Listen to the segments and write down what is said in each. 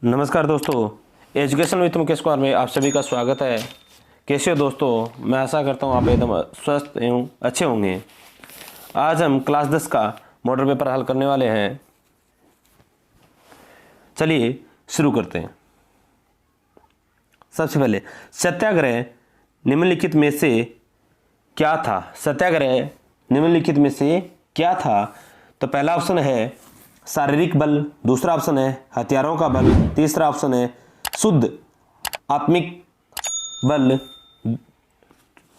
नमस्कार दोस्तों, education with Mukesh Kumar में आप सभी का स्वागत है। कैसे हो दोस्तों? मैं आशा करता हूँ आप एकदम स्वस्थ एवं अच्छे होंगे। आज हम क्लास 10 का मॉडल पेपर हल करने वाले हैं। चलिए शुरू करते हैं। सबसे पहले सत्याग्रह निम्नलिखित में से क्या था? सत्याग्रह निम्नलिखित में से क्या था? तो पहला ऑप्शन है शारीरिक बल, दूसरा ऑप्शन है हथियारों का बल, तीसरा ऑप्शन है शुद्ध आत्मिक बल,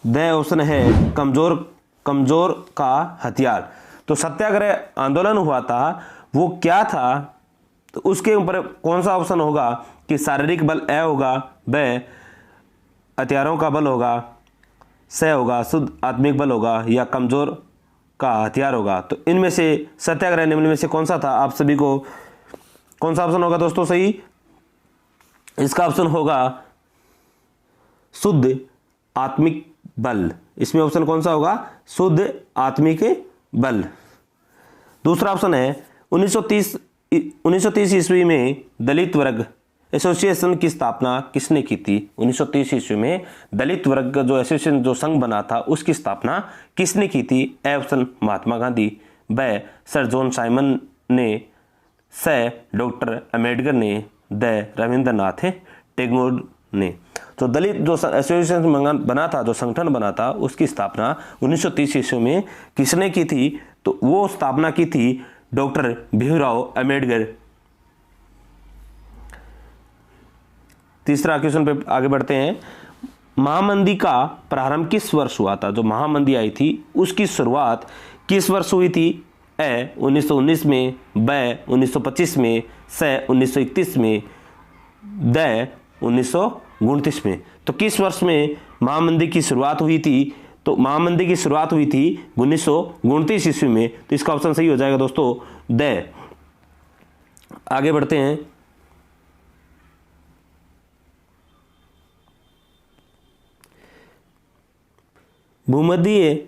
द ऑप्शन है कमजोर का हथियार। तो सत्याग्रह आंदोलन हुआ था, वो क्या था? तो उसके ऊपर कौन सा ऑप्शन होगा कि शारीरिक बल ए होगा, ब हथियारों का बल होगा, स होगा शुद्ध आत्मिक बल होगा, या कमजोर का हथियार होगा। तो इनमें से सत्याग्रह निम्न में से कौन सा था? आप सभी को कौन सा ऑप्शन होगा दोस्तों सही? इसका ऑप्शन होगा शुद्ध आत्मिक बल। इसमें ऑप्शन कौन सा होगा? शुद्ध आत्मिक बल। दूसरा ऑप्शन है 1930 ईस्वी में दलित वर्ग एसोसिएशन की स्थापना किसने की थी? 1930 ईस्वी में दलित वर्ग जो एसोसिएशन जो संघ बना था उसकी स्थापना किसने की थी? ए ऑप्शन महात्मा गांधी, ब सर जॉन साइमन ने, स डॉक्टर अम्बेडकर ने, द रविंद्रनाथ टैगोर ने। तो दलित जो एसोसिएशन बना था, जो संगठन बना था, उसकी स्थापना 1930 ईस्वी में किसने की थी? तो वो स्थापना की थी डॉक्टर भीमराव अम्बेडकर। तीसरा क्वेश्चन पे आगे बढ़ते हैं। महामंदी का प्रारंभ किस वर्ष हुआ था? जो महामंदी आई थी उसकी शुरुआत किस वर्ष हुई थी? ए 1919 में, ब 1925 में, स 1931 में, द 1929 में। तो किस वर्ष में महामंदी की शुरुआत हुई थी? तो महामंदी की शुरुआत हुई थी 1929 ईस्वी में। तो इसका ऑप्शन सही हो जाएगा दोस्तों, द। आगे बढ़ते हैं। भूमध्य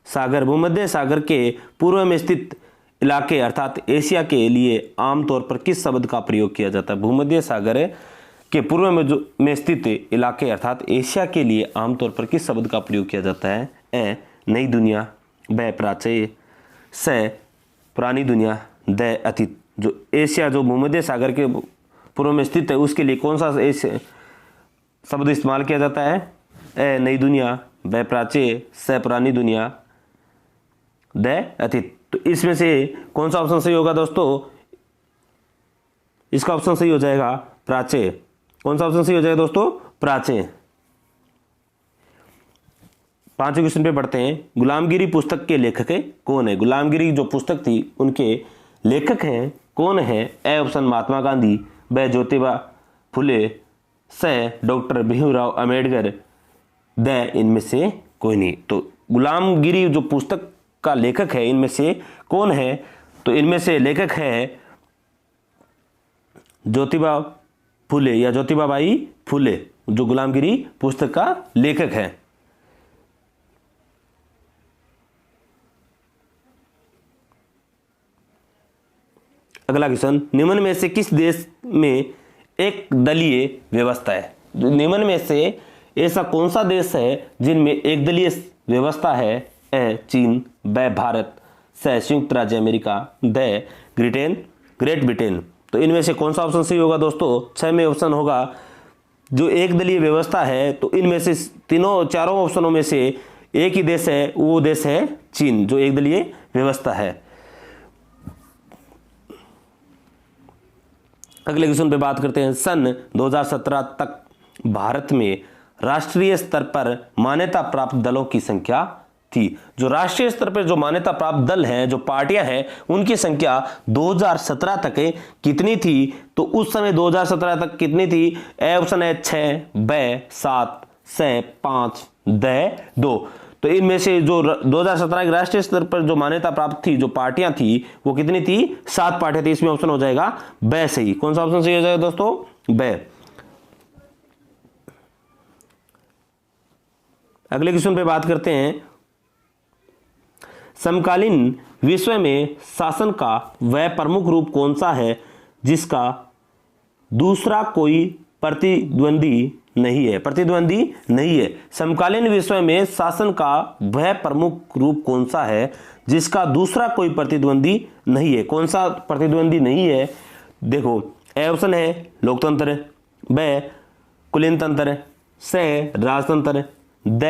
सागर के पूर्व में स्थित इलाके अर्थात एशिया के लिए आमतौर पर किस शब्द का प्रयोग किया जाता है? भूमध्य सागर के पूर्व में स्थित इलाके अर्थात एशिया के लिए आमतौर पर किस शब्द का प्रयोग किया जाता है? ए नई दुनिया, ब प्राच्य, स पुरानी दुनिया, द अतीत। जो एशिया जो भूमध्य सागर के पूर्व में स्थित है उसके लिए कौन सा शब्द इस्तेमाल किया जाता है? ए नई दुनिया, ब प्राच्य, स पुरानी दुनिया, द अतीत। तो इसमें से कौन सा ऑप्शन सही होगा दोस्तों? इसका ऑप्शन सही हो जाएगा प्राच्य। कौन सा ऑप्शन सही हो जाएगा दोस्तों? प्राच्य। पांचवें क्वेश्चन पे बढ़ते हैं। गुलामगिरी पुस्तक के लेखक कौन है? गुलामगिरी जो पुस्तक थी उनके लेखक हैं कौन है? ए ऑप्शन महात्मा गांधी, ब ज्योतिबा फुले, स डॉक्टर भीमराव अम्बेडकर, द इनमें से कोई नहीं। तो गुलामगिरी जो पुस्तक का लेखक है इनमें से कौन है? तो इनमें से लेखक है ज्योतिबा फुले या ज्योतिबाबाई फुले, जो गुलामगिरी पुस्तक का लेखक है। अगला क्वेश्चन, निम्न में से किस देश में एक दलीय व्यवस्था है? निम्न में से ऐसा कौन सा देश है जिनमें एक दलीय व्यवस्था है? ए चीन, ब भारत, स संयुक्त राज्य अमेरिका, द ग्रेट ब्रिटेन। तो इनमें से कौन सा ऑप्शन सही होगा दोस्तों? 6 में ऑप्शन होगा जो एक दलीय व्यवस्था है। तो इनमें से चारों ऑप्शनों में से एक ही देश है, वो देश है चीन, जो एक दलीय व्यवस्था है। अगले क्वेश्चन पे बात करते हैं। सन 2017 तक भारत में राष्ट्रीय स्तर पर मान्यता प्राप्त दलों की संख्या थी। जो राष्ट्रीय स्तर पर जो मान्यता प्राप्त दल हैं, जो पार्टियां हैं, उनकी संख्या 2017 तक कितनी थी? तो उस समय 2017 तक कितनी थी? ए ऑप्शन है 6, ब 7, स 5, द 2। तो इनमें से जो 2017 के राष्ट्रीय स्तर पर जो मान्यता प्राप्त थी, जो पार्टियां थी, वो कितनी थी? 7 पार्टियां थी। इसमें ऑप्शन हो जाएगा ब सही। कौन सा ऑप्शन सही हो जाएगा दोस्तों? ब। अगले क्वेश्चन पे बात करते हैं। समकालीन विश्व में शासन का वह प्रमुख रूप कौन सा है जिसका दूसरा कोई प्रतिद्वंदी नहीं है, प्रतिद्वंदी नहीं है। समकालीन विश्व में शासन का वह प्रमुख रूप कौन सा है जिसका दूसरा कोई प्रतिद्वंदी नहीं है? कौन सा प्रतिद्वंदी नहीं है? देखो, ए ऑप्शन है लोकतंत्र, ब कुलीन तंत्र, से राजतंत्र, द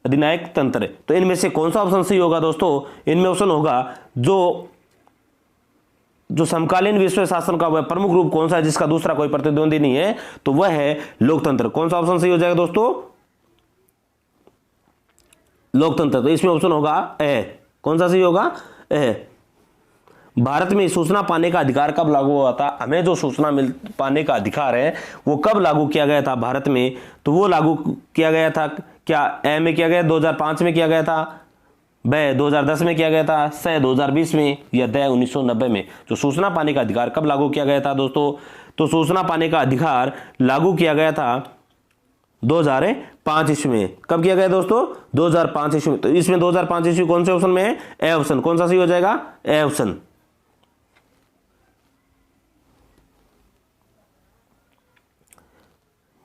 अधिनायक तंत्र। तो इनमें से कौन सा ऑप्शन सही होगा दोस्तों? इनमें ऑप्शन होगा जो समकालीन विश्व शासन का वह प्रमुख रूप कौन सा है जिसका दूसरा कोई प्रतिद्वंदी नहीं है, तो वह है लोकतंत्र। कौन सा ऑप्शन सही हो जाएगा दोस्तों? लोकतंत्र। तो इसमें ऑप्शन होगा ए। कौन सा सही होगा? ए। भारत में सूचना पाने का अधिकार कब लागू हुआ था? हमें जो सूचना पाने का अधिकार है वो कब लागू किया गया था भारत में? तो वो लागू किया गया था, क्या ए में किया गया 2005 में किया गया था, ब 2010 में किया गया था, स 2020 में, या द 1990 में? जो सूचना पाने का अधिकार कब लागू किया गया था दोस्तों? तो सूचना पाने का अधिकार लागू किया गया था 2005 ईस्वी में। कब किया गया दोस्तों? 2005 ईस्वी में। तो इसमें 2005 ईस्वी कौन से ऑप्शन में है? A option. कौन सा सही हो जाएगा? A option.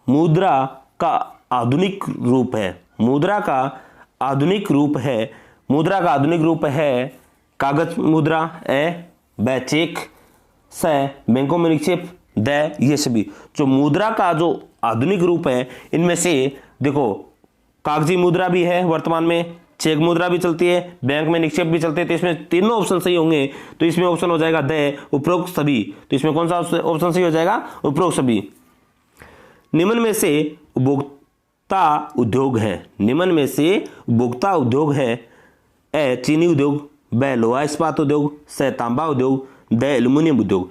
मुद्रा का आधुनिक रूप है, मुद्रा का आधुनिक रूप है, मुद्रा का आधुनिक रूप है कागज मुद्रा, ए, ब चेक, स बैंकों में निक्षेप, द ये सभी। जो मुद्रा का जो आधुनिक रूप है इनमें से देखो, कागजी मुद्रा भी है वर्तमान में, चेक मुद्रा भी चलती है, बैंक में निक्षेप भी चलते हैं। तो इसमें तीनों ऑप्शन सही होंगे। तो इसमें ऑप्शन हो जाएगा द उपरोक्त सभी। तो इसमें कौन सा ऑप्शन सही हो जाएगा? उपरोक्त सभी। निम्न में से उपभोक्ता उद्योग है, निम्न में से उपभोक्ता उद्योग है, ए चीनी उद्योग, ब लोहा इस्पात उद्योग, स तांबा उद्योग, द एल्यूमिनियम उद्योग।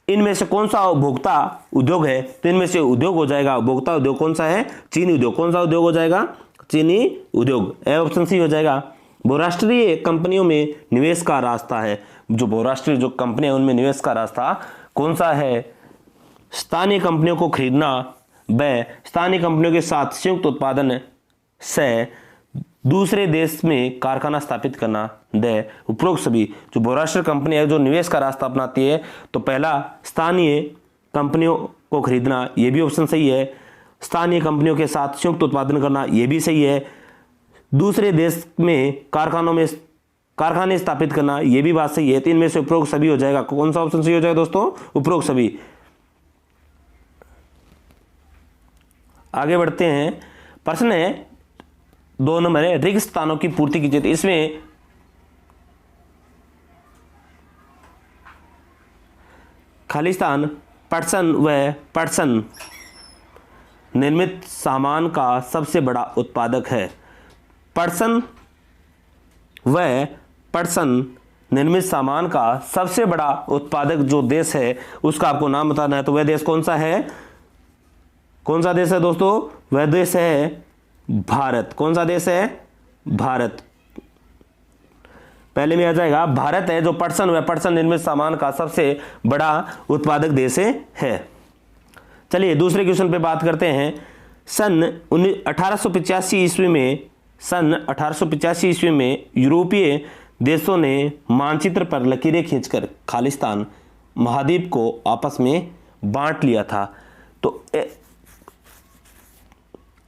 इनमें से कौन सा उपभोक्ता उद्योग है? तो इनमें से उद्योग हो जाएगा, उपभोक्ता उद्योग कौन सा है? चीनी उद्योग। कौन सा उद्योग हो जाएगा? चीनी उद्योग। ए ऑप्शन सी हो जाएगा। बहुराष्ट्रीय कंपनियों में निवेश का रास्ता है, जो बहुराष्ट्रीय जो कंपनियां उनमें निवेश का रास्ता कौन सा है? स्थानीय कंपनियों को खरीदना, ब स्थानीय कंपनियों के साथ संयुक्त उत्पादन, से दूसरे देश में कारखाना स्थापित करना, द उपरोक्त सभी। जो बहुराष्ट्रीय कंपनी है जो निवेश का रास्ता अपनाती है, तो पहला स्थानीय कंपनियों को खरीदना, ये भी ऑप्शन सही है। स्थानीय कंपनियों के साथ संयुक्त उत्पादन करना, ये भी सही है। दूसरे देश में कारखाने स्थापित करना, ये भी बात सही है। तो इनमें से उपरोक्त सभी हो जाएगा। कौन सा ऑप्शन सही हो जाएगा दोस्तों? उपरोक्त सभी। आगे बढ़ते हैं। प्रश्न है 2 नंबर है, रिक्त स्थानों की पूर्ति कीजिए। तो इसमें खालिस्तान पटसन व पटसन निर्मित सामान का सबसे बड़ा उत्पादक है। पटसन व पटसन निर्मित सामान का सबसे बड़ा उत्पादक जो देश है उसका आपको नाम बताना है। तो वह देश कौन सा है? कौन सा देश है दोस्तों? वह देश है भारत। कौन सा देश है? भारत। पहले में आ जाएगा भारत है जो पटसन व पटसन निर्मित सामान का सबसे बड़ा उत्पादक देश है। चलिए दूसरे क्वेश्चन पे बात करते हैं। सन 1885 ईस्वी में, सन 1885 ईस्वी में यूरोपीय देशों ने मानचित्र पर लकीरें खींचकर खालिस्तान महाद्वीप को आपस में बांट लिया था। तो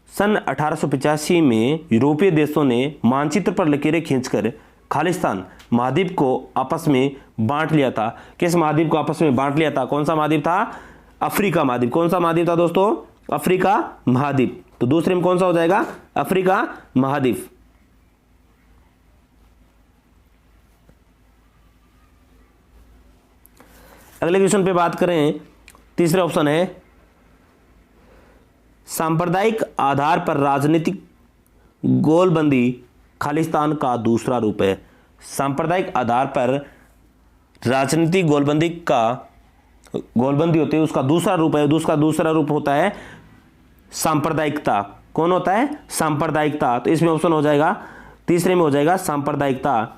सन 1885 में यूरोपीय देशों ने मानचित्र पर लकीरें खींचकर खालिस्तान महाद्वीप को आपस में बांट लिया था। किस महाद्वीप को आपस में बांट लिया था? कौन सा महाद्वीप था? अफ्रीका महाद्वीप। कौन सा महाद्वीप था दोस्तों? अफ्रीका महाद्वीप। तो दूसरे में कौन सा हो जाएगा? अफ्रीका महाद्वीप। अगले क्वेश्चन पे बात करें, तीसरा ऑप्शन है सांप्रदायिक आधार पर राजनीतिक गोलबंदी खालिस्तान का दूसरा रूप है। सांप्रदायिक आधार पर राजनीतिक गोलबंदी होती है, उसका दूसरा रूप है। उसका दूसरा रूप होता है सांप्रदायिकता। कौन होता है? सांप्रदायिकता। तो इसमें ऑप्शन हो जाएगा, तीसरे में हो जाएगा सांप्रदायिकता।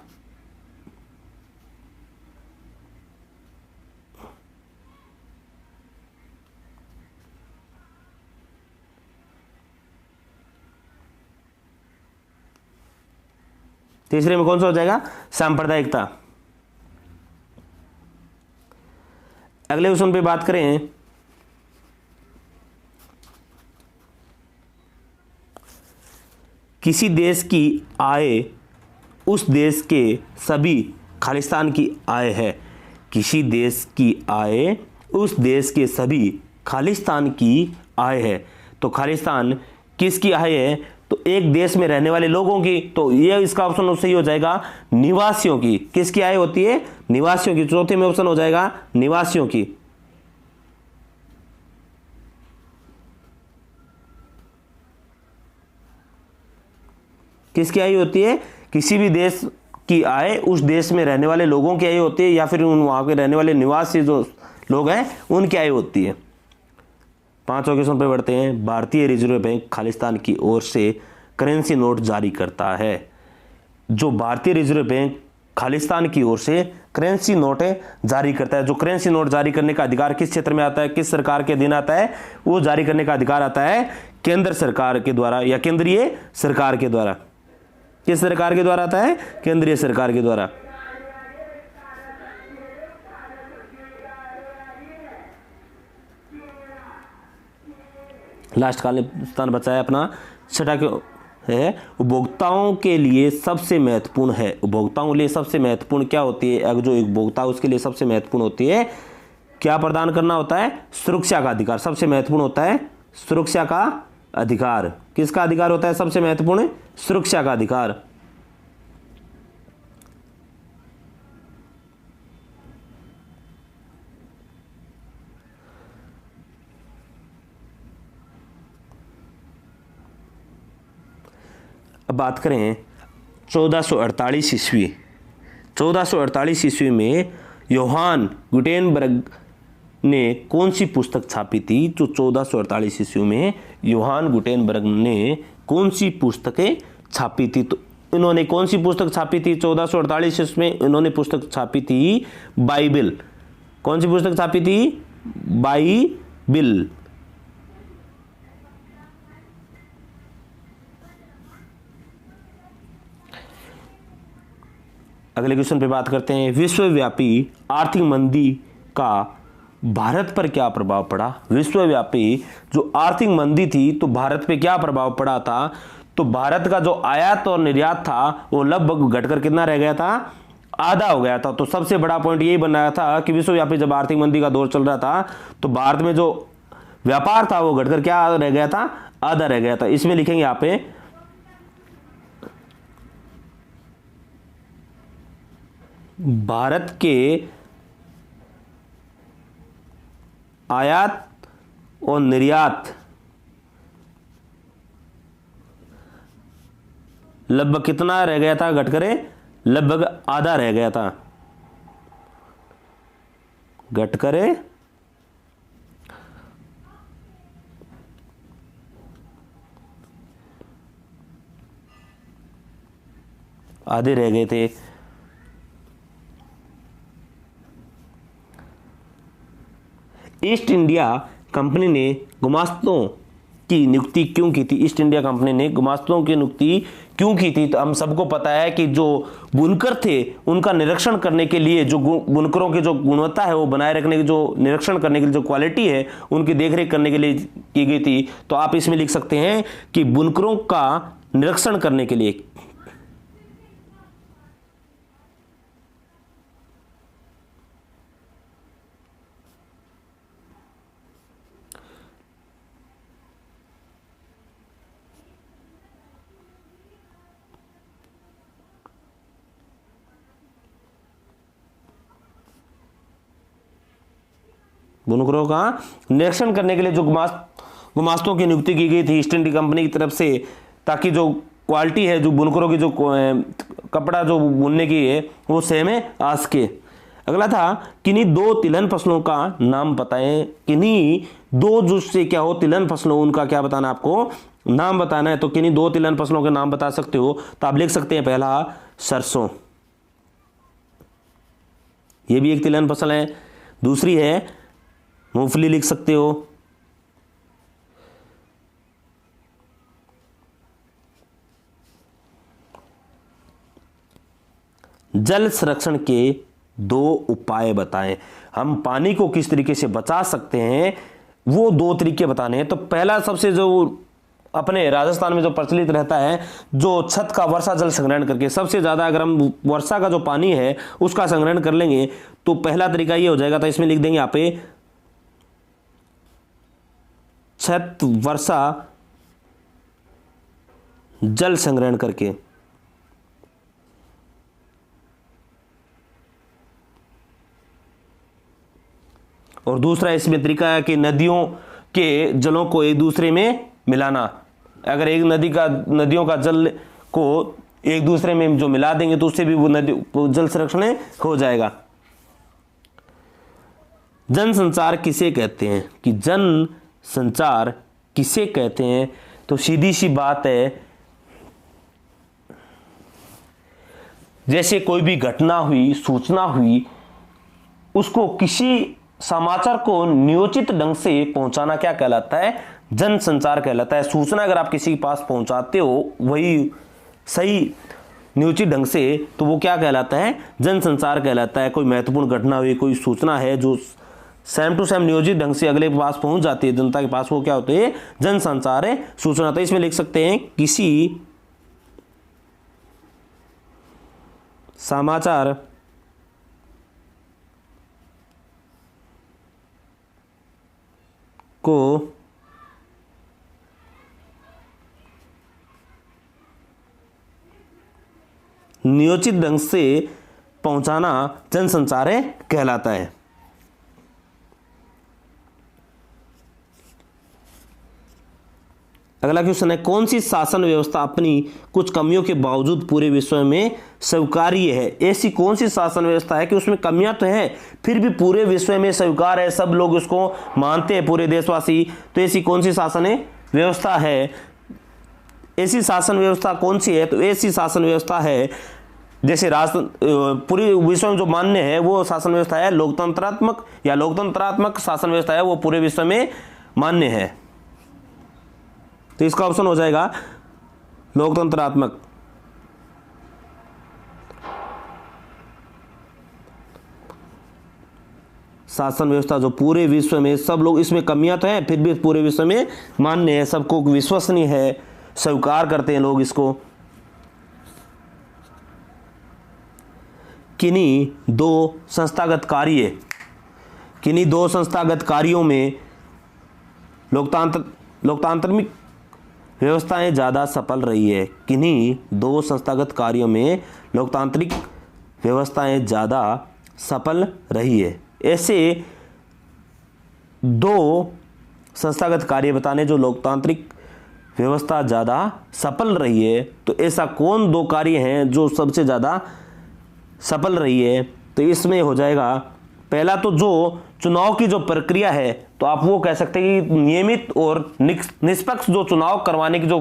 तीसरे में कौन सा हो जाएगा? सांप्रदायिकता। अगले क्वेश्चन पे बात करें, किसी देश की आय उस देश के सभी खालिस्तान की आय है। किसी देश की आय उस देश के सभी खालिस्तान की आय है। तो खालिस्तान किसकी आय है? तो एक देश में रहने वाले लोगों की। तो ये इसका ऑप्शन सही हो जाएगा निवासियों की। किसकी आय होती है? निवासियों की। चौथे में ऑप्शन हो जाएगा निवासियों की। किसकी आय होती है? किसी भी देश की आय उस देश में रहने वाले लोगों की आय होती है, या फिर उन वहां के रहने वाले निवासी जो लोग हैं उनकी आय होती है। पांचवें क्वेश्चन पे बढ़ते हैं। भारतीय रिजर्व बैंक खालिस्तान की ओर से करेंसी नोट जारी करता है। जो भारतीय रिजर्व बैंक खालिस्तान की ओर से करेंसी नोट जारी करता है, जो करेंसी नोट जारी करने का अधिकार किस क्षेत्र में आता है, किस सरकार के अधीन आता है? वो जारी करने का अधिकार आता है केंद्र सरकार के द्वारा या केंद्रीय सरकार के द्वारा। किस सरकार के द्वारा आता है? केंद्रीय सरकार के द्वारा। लास्ट खालिस्तान बचा है अपना छठा है, उपभोक्ताओं के लिए सबसे महत्वपूर्ण है। उपभोक्ताओं के लिए सबसे महत्वपूर्ण क्या होती है? जो उपभोक्ता उसके लिए सबसे महत्वपूर्ण होती है, क्या प्रदान करना होता है? सुरक्षा का अधिकार। सबसे महत्वपूर्ण होता है सुरक्षा का अधिकार। किसका अधिकार होता है सबसे महत्वपूर्ण? सुरक्षा का अधिकार। अब बात करें 1448 ईस्वी। 1448 ईस्वी में योहान गुटेनबर्ग ने कौन सी पुस्तक छापी थी? जो 1448 ईस्वी में योहान गुटेनबर्ग ने कौन सी पुस्तकें छापी थी? तो इन्होंने कौन सी पुस्तक छापी थी 1448 ईस्वी में? इन्होंने पुस्तक छापी थी बाइबिल। कौन सी पुस्तक छापी थी? बाइबिल। अगले क्वेश्चन पे बात करते हैं। विश्वव्यापी आर्थिक मंदी का भारत पर क्या प्रभाव पड़ा? विश्वव्यापी जो आर्थिक मंदी थी तो भारत पे क्या प्रभाव पड़ा था? तो भारत का जो आयात और निर्यात था वो लगभग घटकर कितना रह गया था? आधा हो गया था। तो सबसे बड़ा पॉइंट यही बन रहा था कि विश्वव्यापी जब आर्थिक मंदी का दौर चल रहा था तो भारत में जो व्यापार था वो घटकर क्या रह गया था? आधा रह गया था। इसमें लिखेंगे यहाँ पे भारत के आयात और निर्यात लगभग कितना रह गया था? घटकर लगभग आधा रह गया था। घटकर आधे रह गए थे। ईस्ट इंडिया कंपनी ने गुमास्तों की नियुक्ति क्यों की थी? ईस्ट इंडिया कंपनी ने गुमास्तों की नियुक्ति क्यों की थी? तो हम सबको पता है कि जो बुनकर थे उनका निरीक्षण करने के लिए, जो बुनकरों की जो गुणवत्ता है वो बनाए रखने की, जो निरीक्षण करने के लिए जो क्वालिटी है उनकी देखरेख करने के लिए की गई थी। तो आप इसमें लिख सकते हैं कि बुनकरों का निरीक्षण करने के लिए। बुनकरों का निरीक्षण करने के लिए जो गुमास्तों की नियुक्ति की गई थी ईस्ट इंडिया कंपनी की तरफ से, ताकि जो क्वालिटी है जो बुनकरों की जो कपड़ा जो बुनने की है वो सेम आ सके। अगला था किन्हीं दो तिलहन फसलों का नाम बताएं। किन्हीं दो जिससे क्या हो तिलहन फसलों, उनका क्या बताना आपको? नाम बताना है। तो किन्हीं दो तिलहन फसलों के नाम बता सकते हो तो आप लिख सकते हैं पहला सरसों, ये भी एक तिलहन फसल है। दूसरी है मूंगफली, लिख सकते हो। जल संरक्षण के दो उपाय बताएं। हम पानी को किस तरीके से बचा सकते हैं वो दो तरीके बताने हैं। तो पहला सबसे जो अपने राजस्थान में जो प्रचलित रहता है, जो छत का वर्षा जल संग्रहण करके सबसे ज्यादा अगर हम वर्षा का जो पानी है उसका संग्रहण कर लेंगे तो पहला तरीका ये हो जाएगा। तो इसमें लिख देंगे यहाँ पे छत वर्षा जल संग्रहण करके। और दूसरा इसमें तरीका है कि नदियों के जलों को एक दूसरे में मिलाना। अगर एक नदियों का जल को एक दूसरे में जो मिला देंगे तो उससे भी वो जल संरक्षण हो जाएगा। जन संचार किसे कहते हैं, कि जन संचार किसे कहते हैं? तो सीधी सी बात है, जैसे कोई भी घटना हुई, सूचना हुई, उसको किसी समाचार को नियोजित ढंग से पहुंचाना क्या कहलाता है? जन संचार कहलाता है। सूचना अगर आप किसी के पास पहुंचाते हो वही सही नियोजित ढंग से, तो वो क्या कहलाता है? जन संचार कहलाता है। कोई महत्वपूर्ण घटना हुई, कोई सूचना है जो सेम टू सेम नियोजित ढंग से अगले के पास पहुंच जाती है जनता के पास, वो क्या होती है? जन संचार है, सूचना। तो इसमें लिख सकते हैं किसी समाचार को नियोजित ढंग से पहुंचाना जन संचार कहलाता है। अगला क्वेश्चन है, कौन सी शासन व्यवस्था अपनी कुछ कमियों के बावजूद पूरे विश्व में स्वीकार्य है? ऐसी कौन सी शासन व्यवस्था है कि उसमें कमियां तो है फिर भी पूरे विश्व में स्वीकार है, सब लोग उसको मानते हैं, पूरे देशवासी? तो ऐसी कौन सी शासन व्यवस्था है? ऐसी शासन व्यवस्था कौन सी है? तो ऐसी शासन व्यवस्था है, जैसे पूरे विश्व में जो मान्य है वो शासन व्यवस्था है लोकतंत्रात्मक, या लोकतंत्रात्मक शासन व्यवस्था है वो पूरे विश्व में मान्य है। तो इसका ऑप्शन हो जाएगा लोकतंत्रात्मक। शासन व्यवस्था जो पूरे विश्व में, सब लोग, इसमें कमियां तो हैं फिर भी पूरे विश्व में मान्य है, सबको विश्वसनीय है, स्वीकार करते हैं लोग इसको। किन्हीं दो संस्थागत कार्यों में लोकतांत्रिक व्यवस्थाएं ज़्यादा सफल रही है। किन्हीं दो संस्थागत कार्यों में लोकतांत्रिक व्यवस्थाएं ज़्यादा सफल रही है। ऐसे दो संस्थागत कार्य बताने जो लोकतांत्रिक व्यवस्था ज़्यादा सफल रही है। तो ऐसा कौन दो कार्य हैं जो सबसे ज़्यादा सफल रही है? तो इसमें हो जाएगा पहला तो जो चुनाव की जो प्रक्रिया है, तो आप वो कह सकते हैं कि नियमित और निष्पक्ष जो चुनाव करवाने की जो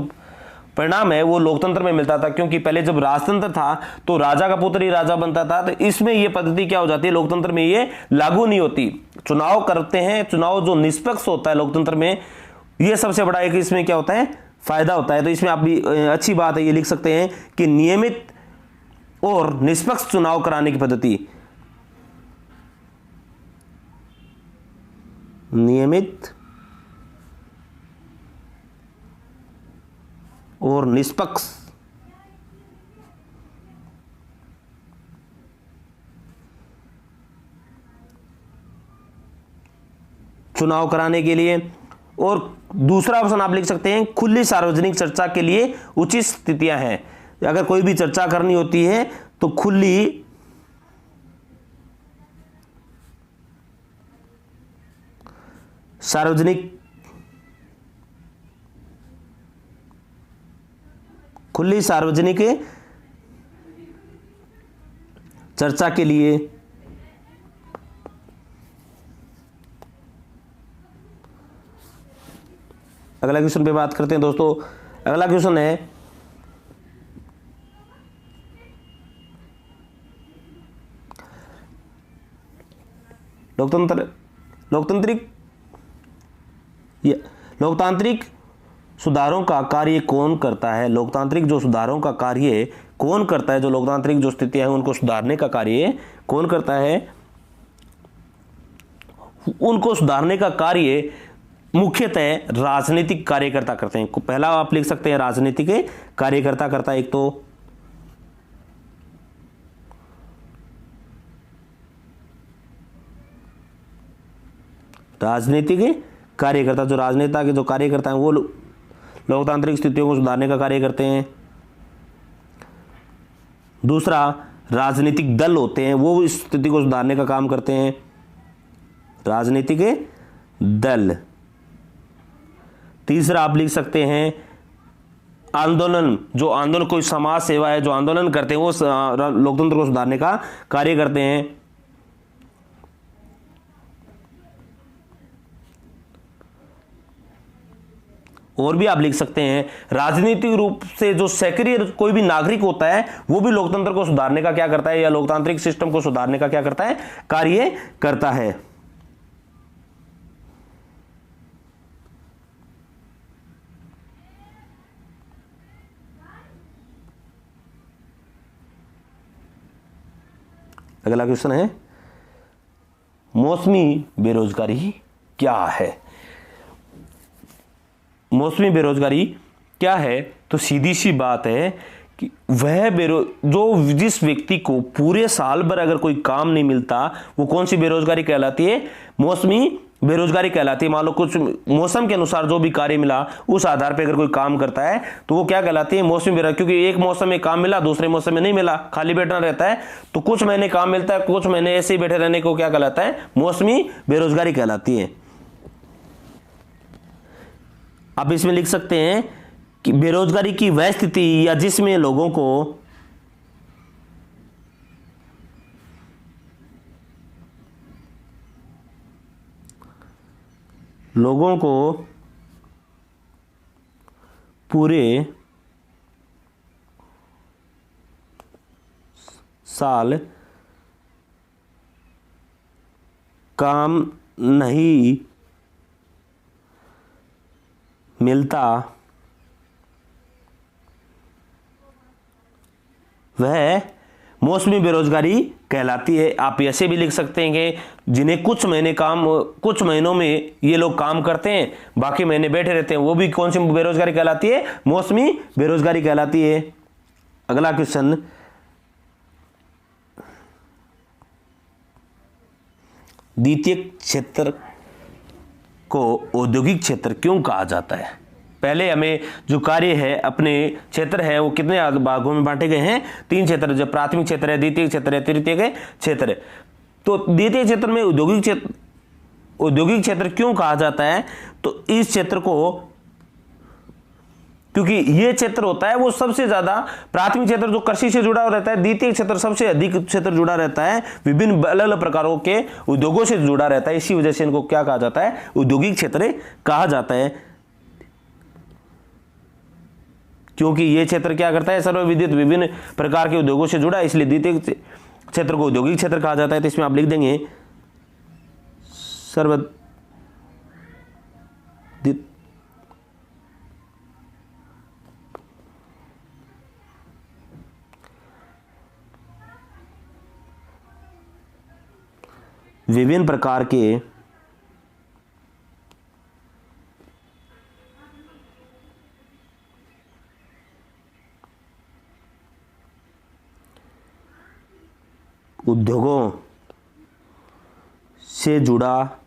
परिणाम है वो लोकतंत्र में मिलता था। क्योंकि पहले जब राजतंत्र था तो राजा का पुत्र ही राजा बनता था, तो इसमें ये पद्धति क्या हो जाती है, लोकतंत्र में ये लागू नहीं होती। चुनाव करते हैं, चुनाव जो निष्पक्ष होता है लोकतंत्र में, ये सबसे बड़ा एक इसमें क्या होता है, फायदा होता है। तो इसमें आप भी अच्छी बात है, ये लिख सकते हैं कि नियमित और निष्पक्ष चुनाव कराने की पद्धति, नियमित और निष्पक्ष चुनाव कराने के लिए। और दूसरा ऑप्शन आप लिख सकते हैं खुली सार्वजनिक चर्चा के लिए उचित स्थितियां हैं। अगर कोई भी चर्चा करनी होती है तो खुली सार्वजनिक चर्चा के लिए अगला क्वेश्चन पे बात करते हैं दोस्तों। अगला क्वेश्चन है, लोकतांत्रिक सुधारों का कार्य कौन करता है? लोकतांत्रिक जो सुधारों का कार्य कौन करता है, जो लोकतांत्रिक जो स्थिति है उनको सुधारने का कार्य कौन करता है, उनको सुधारने का कार्य मुख्यतः राजनीतिक कार्यकर्ता करते हैं। पहला आप लिख सकते हैं राजनीतिक कार्यकर्ता करता है, एक तो राजनीतिक कार्यकर्ता, जो राजनेता के जो कार्यकर्ता हैं वो लोकतांत्रिक स्थितियों को सुधारने का कार्य करते हैं। दूसरा राजनीतिक दल होते हैं, वो इस स्थिति को सुधारने का काम करते हैं, राजनीतिक दल। तीसरा आप लिख सकते हैं आंदोलन, जो आंदोलन कोई समाज सेवा है, जो आंदोलन करते हैं वो लोकतंत्र को सुधारने का कार्य करते हैं। और भी आप लिख सकते हैं राजनीतिक रूप से जो सक्रिय कोई भी नागरिक होता है वो भी लोकतंत्र को सुधारने का क्या करता है, या लोकतांत्रिक सिस्टम को सुधारने का क्या करता है, कार्य करता है। अगला क्वेश्चन है मौसमी बेरोजगारी क्या है। मौसमी बेरोजगारी क्या है, तो सीधी सी बात है कि वह जो जिस व्यक्ति को पूरे साल भर अगर कोई काम नहीं मिलता वो कौन सी बेरोजगारी कहलाती है, मौसमी बेरोजगारी कहलाती है। मान लो कुछ मौसम के अनुसार जो भी कार्य मिला उस आधार पर अगर कोई काम करता है तो वो क्या कहलाती है, मौसमी बेरोजगारी। क्योंकि एक मौसम में काम मिला दूसरे मौसम में नहीं मिला, खाली बैठना रहता है, तो कुछ महीने काम मिलता है कुछ महीने ऐसे ही बैठे रहने को क्या कहलाता है, मौसमी बेरोजगारी कहलाती है। आप इसमें लिख सकते हैं कि बेरोजगारी की वह स्थिति या जिसमें लोगों को पूरे साल काम नहीं मिलता वह मौसमी बेरोजगारी कहलाती है। आप ऐसे भी लिख सकते हैं कि जिन्हें कुछ महीनों में ये लोग काम करते हैं बाकी महीने बैठे रहते हैं, वो भी कौन सी बेरोजगारी कहलाती है, मौसमी बेरोजगारी कहलाती है। अगला क्वेश्चन, द्वितीय क्षेत्र को औद्योगिक क्षेत्र क्यों कहा जाता है। पहले हमें जो कार्य है अपने क्षेत्र है वो कितने भागों में बांटे गए हैं, 3 क्षेत्र, जो प्राथमिक क्षेत्र है, द्वितीय क्षेत्र है, तृतीय क्षेत्र है। तो द्वितीय क्षेत्र में औद्योगिक क्षेत्र क्यों कहा जाता है, तो इस क्षेत्र को, क्योंकि ये क्षेत्र होता है वो सबसे ज्यादा, प्राथमिक क्षेत्र जो कृषि से जुड़ा रहता है, द्वितीय क्षेत्र सबसे अधिक क्षेत्र जुड़ा रहता है, विभिन्न अलग अलग प्रकारों के उद्योगों से जुड़ा रहता है, इसी वजह से इनको क्या कहा जाता है, औद्योगिक क्षेत्र कहा जाता है। क्योंकि ये क्षेत्र क्या करता है, सर्वविदित विभिन्न प्रकार के उद्योगों से जुड़ा, इसलिए द्वितीय क्षेत्र को औद्योगिक क्षेत्र कहा जाता है। तो इसमें आप लिख देंगे विभिन्न प्रकार के उद्योगों से जुड़ा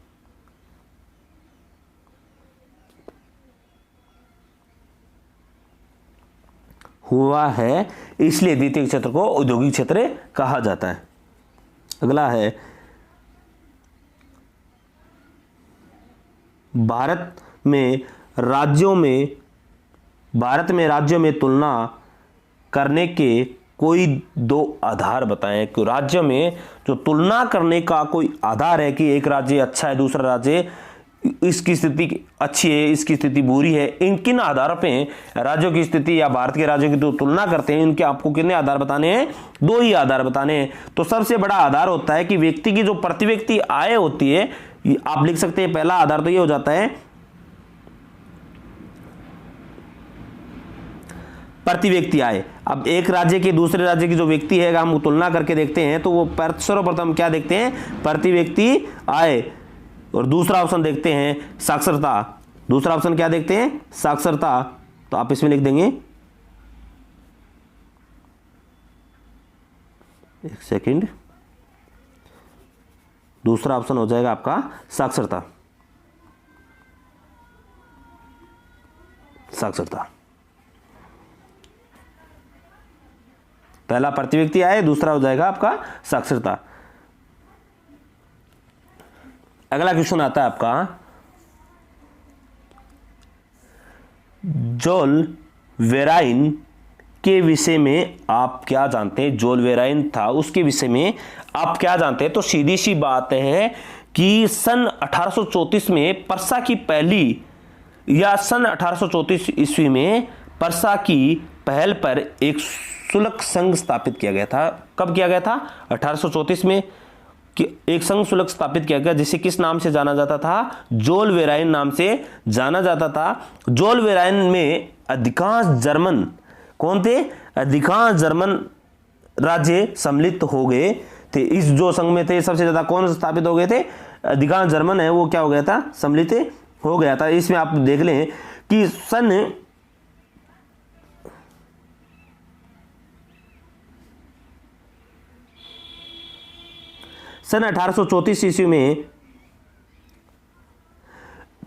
हुआ है, इसलिए द्वितीय क्षेत्र को औद्योगिक क्षेत्र कहा जाता है। अगला है भारत में राज्यों में तुलना करने के कोई 2 आधार बताएं। कि राज्य में जो तुलना करने का कोई आधार है कि एक राज्य अच्छा है दूसरा राज्य इसकी स्थिति अच्छी है इसकी स्थिति बुरी है, इन किन आधारों पे राज्यों की स्थिति या भारत के राज्यों की जो तुलना करते हैं इनके आपको कितने आधार बताने हैं, 2 ही आधार बताने हैं। तो सबसे बड़ा आधार होता है कि व्यक्ति की जो प्रति व्यक्ति आय होती है, आप लिख सकते हैं पहला आधार तो ये हो जाता है प्रति व्यक्ति आय। अब एक राज्य के दूसरे राज्य की जो व्यक्ति है हम तुलना करके देखते हैं तो वो सर्वप्रथम क्या देखते हैं, प्रति व्यक्ति आय। और दूसरा ऑप्शन देखते हैं साक्षरता। दूसरा ऑप्शन क्या देखते हैं, साक्षरता। तो आप इसमें लिख देंगे, एक सेकंड, दूसरा ऑप्शन हो जाएगा आपका साक्षरता। साक्षरता, पहला प्रति व्यक्ति आय, दूसरा हो जाएगा आपका साक्षरता। अगला क्वेश्चन आता है आपका, जोल वेराइन के विषय में आप क्या जानते हैं। जोल वेराइन था, उसके विषय में आप क्या जानते हैं। तो सीधी सी बात है कि सन 1834 में परसा की पहली, या सन 1834 ईस्वी में परसा की पहल पर एक शुल्क संघ स्थापित किया गया था। कब किया गया था, 1834 में एक संघ शुल्क स्थापित किया गया, जिसे किस नाम से जाना जाता था, जोल वेराइन नाम से जाना जाता था। जोल वेराइन में अधिकांश जर्मन कौन थे, अधिकांश जर्मन राज्य सम्मिलित हो गए थे। इस जो संघ में थे सबसे ज्यादा कौन स्थापित हो गए थे, अधिकांश जर्मन है वो क्या हो गया था, सम्मिलित हो गया था। इसमें आप देख लें कि सन 1834 ईस्वी में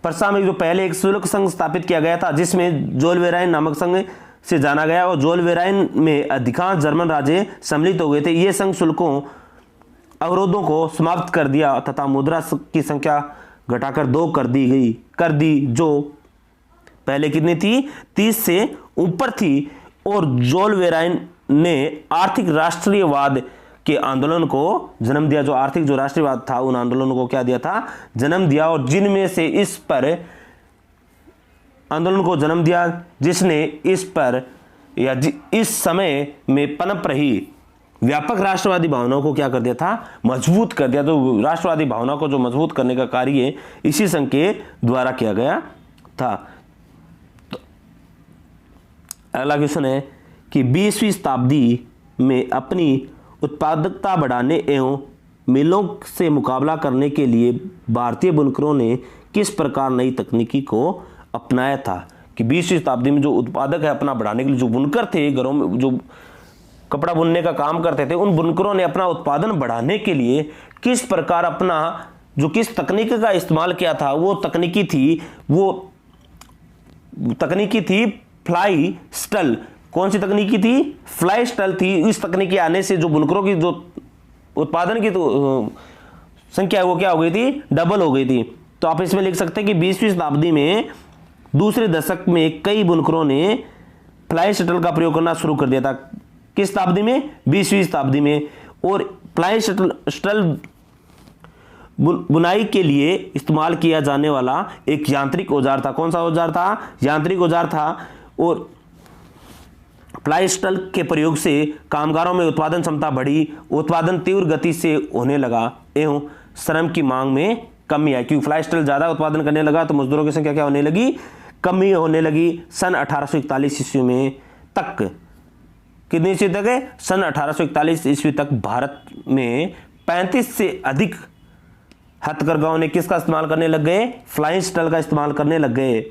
परसा में जो पहले एक शुल्क संघ स्थापित किया गया था, जिसमें जोल वेराइन नामक संघ से जाना गया, और जोल वेराइन में अधिकांश जर्मन राज्य सम्मिलित हो गए थे। ये संघ शुल्कों अवरोधों को समाप्त कर दिया तथा मुद्रा की संख्या घटाकर 2 कर दी, जो पहले कितनी थी, 30 से ऊपर थी। और जोल वेराइन ने आर्थिक राष्ट्रीयवाद के आंदोलन को जन्म दिया। जो आर्थिक जो राष्ट्रीयवाद था उन आंदोलनों को क्या दिया था, जन्म दिया। और जिनमें से इस पर आंदोलन को जन्म दिया, जिसने इस पर या इस समय में पनप रही व्यापक राष्ट्रवादी भावनाओं को क्या कर दिया था, मजबूत कर दिया। तो राष्ट्रवादी भावना को जो मजबूत करने का कार्य इसी संघ के द्वारा किया गया था। तो अगला क्वेश्चन है कि 20वीं शताब्दी में अपनी उत्पादकता बढ़ाने एवं मिलों से मुकाबला करने के लिए भारतीय बुनकरों ने किस प्रकार नई तकनीकी को अपनाया था। कि 20वीं शताब्दी में जो उत्पादक है अपना बढ़ाने के लिए, जो बुनकर थे घरों में जो कपड़ा बुनने का काम करते थे, उन बुनकरों ने अपना उत्पादन बढ़ाने के लिए किस प्रकार अपना जो किस तकनीक का इस्तेमाल किया था। वो तकनीकी थी फ्लाई स्टल। कौन सी तकनीकी थी, फ्लाई स्टल थी। इस तकनीकी आने से जो बुनकरों की जो उत्पादन की संख्या है वो क्या हो गई थी, डबल हो गई थी। तो आप इसमें लिख सकते हैं कि 20वीं शताब्दी में दूसरे दशक में कई बुनकरों ने फ्लाई शटल का प्रयोग करना शुरू कर दिया था। किस शताब्दी में, 20वीं शताब्दी में। और फ्लाई शटल बुनाई के लिए इस्तेमाल किया जाने वाला एक यांत्रिक औजार था। कौन सा औजार था, यांत्रिक औजार था। और फ्लाई शटल के प्रयोग से कामगारों में उत्पादन क्षमता बढ़ी, उत्पादन तीव्र गति से होने लगा एवं श्रम की मांग में कमी आई। क्योंकि फ्लाई शटल ज्यादा उत्पादन करने लगा तो मजदूरों की संख्या क्या होने लगी, कमी होने लगी। सन 1841 ईस्वी में तक, कितनी ईस्वी तक है, सन 1841 ईस्वी तक भारत में 35 से अधिक हथकरघाओं ने किसका इस्तेमाल करने लग गए, फ्लाई शटल का इस्तेमाल करने लग गए।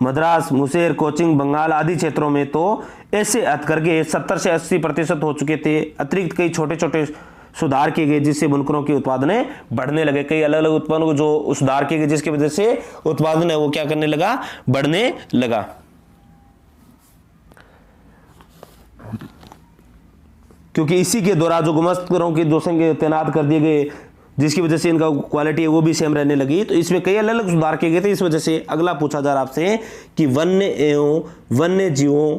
मद्रास, मुसेर, कोचिंग, बंगाल आदि क्षेत्रों में तो ऐसे हथकरघे 70 से 80% हो चुके थे। अतिरिक्त कई छोटे छोटे सुधार किए गए जिससे बुनकरों के उत्पादन बढ़ने लगे। कई अलग अलग उत्पादनों को जो सुधार किए गए जिसकी वजह से उत्पादन है वो क्या करने लगा, बढ़ने लगा। क्योंकि इसी के द्वारा जो गुमस्तकरों की दो संख्या तैनात कर दिए गए जिसकी वजह से इनका क्वालिटी है वो भी सेम रहने लगी। तो इसमें कई अलग अलग सुधार किए गए थे। इस वजह से अगला पूछा जा रहा आपसे कि वन्य एवं वन्य जीवों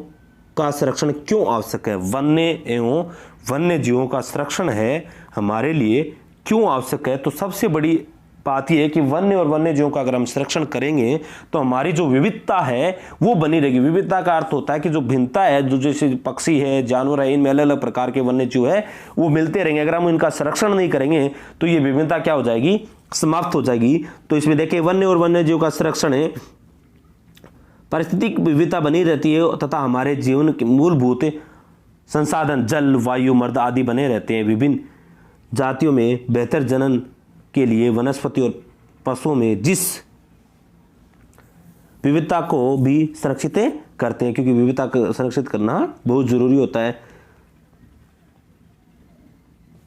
का संरक्षण क्यों आवश्यक है। वन्य एवं वन्य जीवों का संरक्षण है हमारे लिए क्यों आवश्यक है। तो सबसे बड़ी बात यह है कि वन्य और वन्य जीवों का अगर हम संरक्षण करेंगे तो हमारी जो विविधता है वो बनी रहेगी। विविधता का अर्थ होता है कि जो भिन्नता है, जो जैसे पक्षी है, जानवर है, इनमें अलग अलग प्रकार के वन्य जीव है वो मिलते रहेंगे। अगर हम इनका संरक्षण नहीं करेंगे तो ये विभिन्नता क्या हो जाएगी, समाप्त हो जाएगी। तो इसमें देखिए वन्य और वन्य जीव का संरक्षण है, पारिस्थितिक विविधता बनी रहती है तथा हमारे जीवन के मूलभूत संसाधन जल, वायु, मर्द आदि बने रहते हैं। विभिन्न जातियों में बेहतर जनन के लिए वनस्पति और पशुओं में जिस विविधता को भी संरक्षित करते हैं, क्योंकि विविधता को संरक्षित करना बहुत जरूरी होता है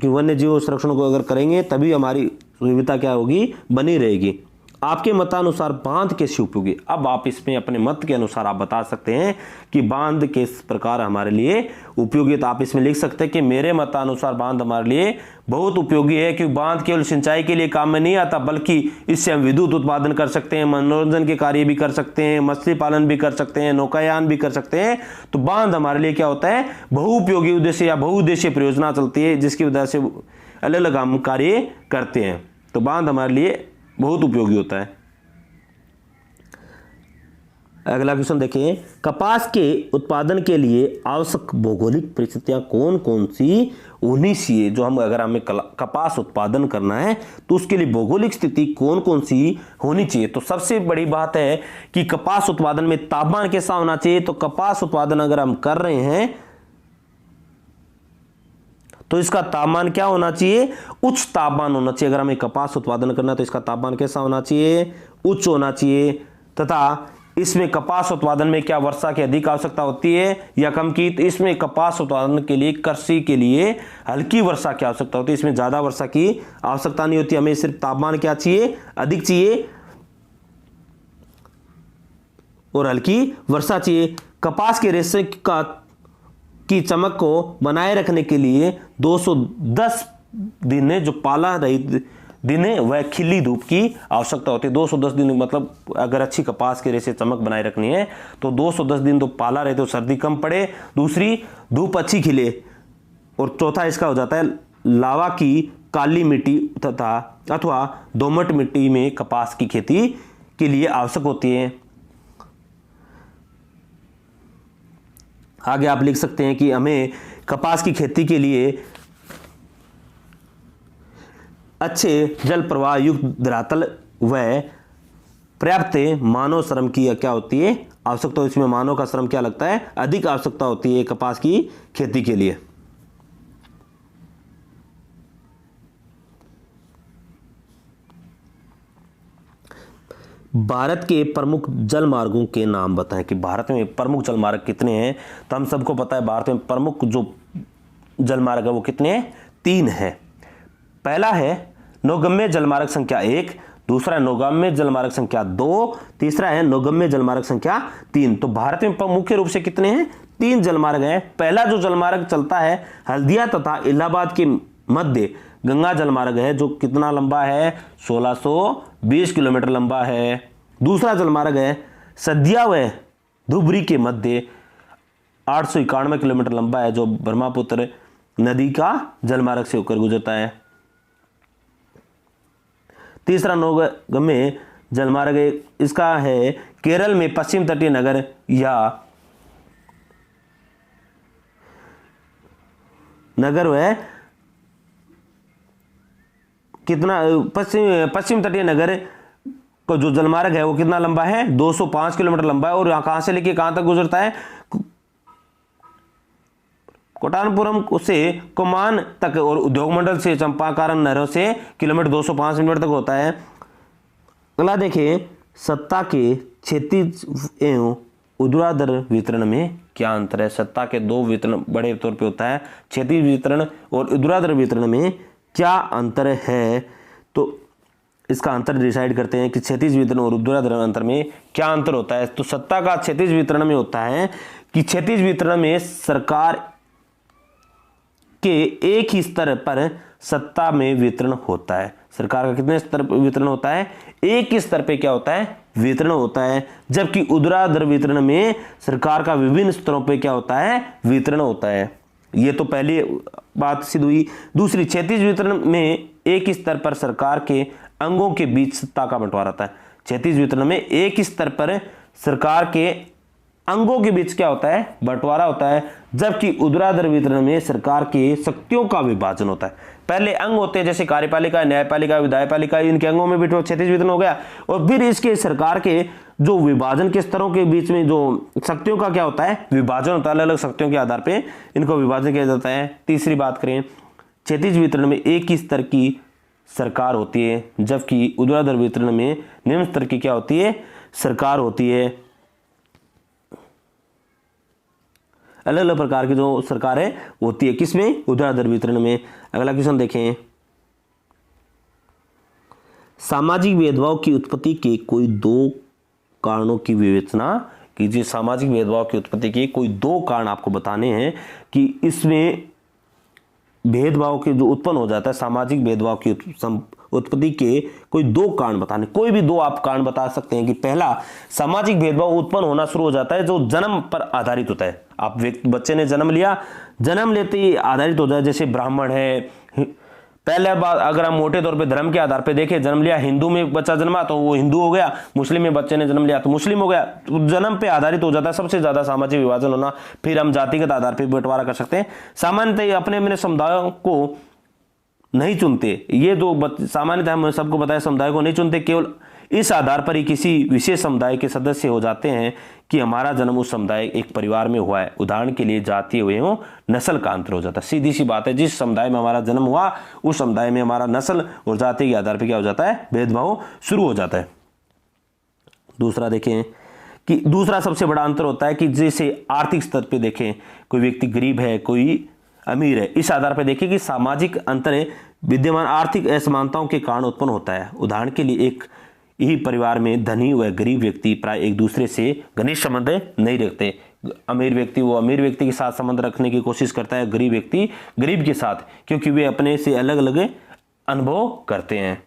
कि वन्य जीव संरक्षण को अगर करेंगे तभी हमारी विविधता क्या होगी, बनी रहेगी। आपके मतानुसार बांध कैसे उपयोगी? अब आप इसमें अपने मत के अनुसार आप बता सकते हैं कि बांध किस प्रकार हमारे लिए उपयोगी। तो आप इसमें लिख सकते हैं कि मेरे मतानुसार बांध हमारे लिए बहुत उपयोगी है, क्योंकि बांध केवल सिंचाई के लिए काम में नहीं आता बल्कि इससे हम विद्युत उत्पादन कर सकते हैं, मनोरंजन के कार्य भी कर सकते हैं, मछली पालन भी कर सकते हैं, नौकायान भी कर सकते हैं। तो बांध हमारे लिए क्या होता है, बहुउपयोगी उद्देश्य या बहुउद्देशीय परियोजना चलती है जिसकी वजह से अलग अलग हम कार्य करते हैं। तो बांध हमारे लिए बहुत उपयोगी होता है। अगला क्वेश्चन देखिए, कपास के उत्पादन के लिए आवश्यक भौगोलिक परिस्थितियां कौन कौन सी होनी चाहिए? जो हम अगर हमें कपास उत्पादन करना है तो उसके लिए भौगोलिक स्थिति कौन कौन सी होनी चाहिए? तो सबसे बड़ी बात है कि कपास उत्पादन में तापमान कैसा होना चाहिए। तो कपास उत्पादन अगर हम कर रहे हैं तो इसका तापमान क्या होना चाहिए, उच्च तापमान होना चाहिए। अगर हमें कपास उत्पादन करना है तो इसका तापमान कैसा होना चाहिए, उच्च होना चाहिए। तथा इसमें कपास उत्पादन में क्या वर्षा की अधिक आवश्यकता होती है या कम की? तो इसमें कपास उत्पादन के लिए, कृषि के लिए हल्की वर्षा की आवश्यकता होती है, इसमें ज्यादा वर्षा की आवश्यकता नहीं होती। हमें सिर्फ तापमान क्या चाहिए, अधिक चाहिए और हल्की वर्षा चाहिए। कपास के रेशे की चमक को बनाए रखने के लिए 210 दिन जो पाला रहित दिन है वह खिली धूप की आवश्यकता होती है। 210 दिन मतलब अगर अच्छी कपास के रेशे चमक बनाए रखनी है तो 210 दिन तो पाला रहे तो सर्दी कम पड़े, दूसरी धूप अच्छी खिले, और चौथा इसका हो जाता है लावा की काली मिट्टी तथा अथवा दोमट मिट्टी में कपास की खेती के लिए आवश्यक होती है। आगे आप लिख सकते हैं कि हमें कपास की खेती के लिए अच्छे जल प्रवाह युक्त धरातल व पर्याप्त मानव श्रम की क्या होती है, आवश्यकता। इसमें मानव का श्रम क्या लगता है, अधिक आवश्यकता होती है कपास की खेती के लिए। भारत के प्रमुख जल मार्गों के नाम बताएं कि भारत में प्रमुख जल मार्ग कितने हैं। तो हम सबको पता है भारत में प्रमुख जो जल मार्ग है वो कितने हैं, 3 है। पहला है नौगम्य जलमार्ग संख्या 1, दूसरा है नौगम्य जलमार्ग संख्या 2, तीसरा है नौगम्य जलमार्ग संख्या 3। तो भारत में मुख्य रूप से कितने हैं, 3 जलमार्ग हैं। पहला जो जलमार्ग चलता है हल्दिया तथा इलाहाबाद के मध्य गंगा जलमार्ग है, जो कितना लंबा है, 1620 किलोमीटर लंबा है। दूसरा जलमार्ग है सदिया व धुबरी के मध्य 891 किलोमीटर लंबा है, जो ब्रह्मपुत्र नदी का जलमार्ग से होकर गुजरता है। तीसरा नौगम्य जलमार्ग इसका है केरल में पश्चिम तटीय नगर या नगर वह कितना पश्चिम तटीय नगर को जो जलमार्ग है वो कितना लंबा है, 205 किलोमीटर लंबा है। और यहां कहां से लेके कहां तक गुजरता है, कोटानपुरम से कुमान तक, और उद्योग मंडल से चंपारण नहरों से किलोमीटर 205 किलोमीटर तक होता है। अगला देखिए, सत्ता के क्षैतिज एवं ऊर्ध्वाधर वितरण में क्या अंतर है। सत्ता के 2 वितरण बड़े तौर पे होता है, क्षैतिज वितरण और ऊर्ध्वाधर वितरण में क्या अंतर है। तो इसका अंतर डिसाइड करते हैं कि क्षैतिज वितरण और ऊर्ध्वाधर अंतर में क्या अंतर होता है। तो सत्ता का क्षैतिज वितरण में होता है कि क्षैतिज वितरण में सरकार के एक ही स्तर पर सत्ता में वितरण होता है। सरकार का कितने स्तर पर वितरण होता है, एक ही स्तर पे क्या होता है, वितरण होता है। जबकि ऊर्ध्वाधर वितरण में सरकार का विभिन्न स्तरों पे क्या होता है, वितरण होता है। ये तो पहली बात सिद्ध हुई। दूसरी, क्षैतिज वितरण में एक ही स्तर पर सरकार के अंगों के बीच सत्ता का बंटवारा होता है। क्षैतिज वितरण में एक ही स्तर पर सरकार के अंगों के बीच क्या होता है, बंटवारा होता है, जबकि ऊर्ध्वाधर वितरण में सरकार के शक्तियों का विभाजन होता है। पहले अंग होते हैं जैसे कार्यपालिका, न्यायपालिका, विधायपालिका, इनके अंगों में भी क्षैतिज वितरण हो गया, और फिर इसके सरकार के जो विभाजन के स्तरों के बीच में जो शक्तियों का क्या होता है, विभाजन होता है। अलग अलग शक्तियों के आधार पर इनको विभाजन किया जाता है। तीसरी बात करें, क्षैतिज वितरण में एक ही स्तर की सरकार होती है, जबकि ऊर्ध्वाधर वितरण में निम्न स्तर की क्या होती है, सरकार होती है। अलग अलग प्रकार की जो सरकारें होती है किसमें, ऊर्ध्वाधर वितरण में। अगला क्वेश्चन देखें, सामाजिक भेदभाव की उत्पत्ति के कोई दो कारणों की विवेचना कीजिए। सामाजिक भेदभाव की उत्पत्ति के कोई दो कारण आपको बताने हैं कि इसमें भेदभाव के जो उत्पन्न हो जाता है, सामाजिक भेदभाव की उत्पत्ति के कोई दो कारण बताने। कोई भी दो आप कारण बता सकते हैं कि पहला, सामाजिक भेदभाव उत्पन्न होना शुरू हो जाता है जो जन्म पर आधारित होता है। आप बच्चे ने जन्म लिया, जन्म लेते ही आधारित हो जाए, जैसे ब्राह्मण है। पहले बात अगर हम मोटे तौर पे धर्म के आधार पे देखें, जन्म लिया, हिंदू में बच्चा जन्मा तो वो हिंदू हो गया, मुस्लिम में बच्चे ने जन्म लिया तो मुस्लिम हो गया। तो जन्म पे आधारित हो जाता है सबसे ज्यादा सामाजिक विभाजन होना। फिर हम जातिगत आधार पर बंटवारा कर सकते हैं। सामान्यतः अपने अपने समुदायों को नहीं चुनते, ये जो सामान्यतः हम सबको बताया समुदाय को नहीं चुनते, केवल इस आधार पर ही किसी विशेष समुदाय के सदस्य हो जाते हैं कि हमारा जन्म उस समुदाय एक परिवार में हुआ है। उदाहरण के लिए जातीय हुए हो, नस्ल का अंतर हो जाता है। सीधी सी बात है, जिस समुदाय में हमारा जन्म हुआ उस समुदाय में हमारा नस्ल और जाति के आधार पर क्या हो जाता है, भेदभाव शुरू हो जाता है। दूसरा देखें कि दूसरा सबसे बड़ा अंतर होता है कि जैसे आर्थिक स्तर पर देखें, कोई व्यक्ति गरीब है, कोई अमीर है, इस आधार पर देखिए कि सामाजिक अंतर विद्यमान आर्थिक असमानताओं के कारण उत्पन्न होता है। उदाहरण के लिए एक ही परिवार में धनी व गरीब व्यक्ति प्राय एक दूसरे से घनिष्ठ संबंध नहीं रखते। अमीर व्यक्ति वो अमीर व्यक्ति के साथ संबंध रखने की कोशिश करता है, गरीब व्यक्ति गरीब के साथ, क्योंकि वे अपने से अलग अलग अनुभव करते हैं।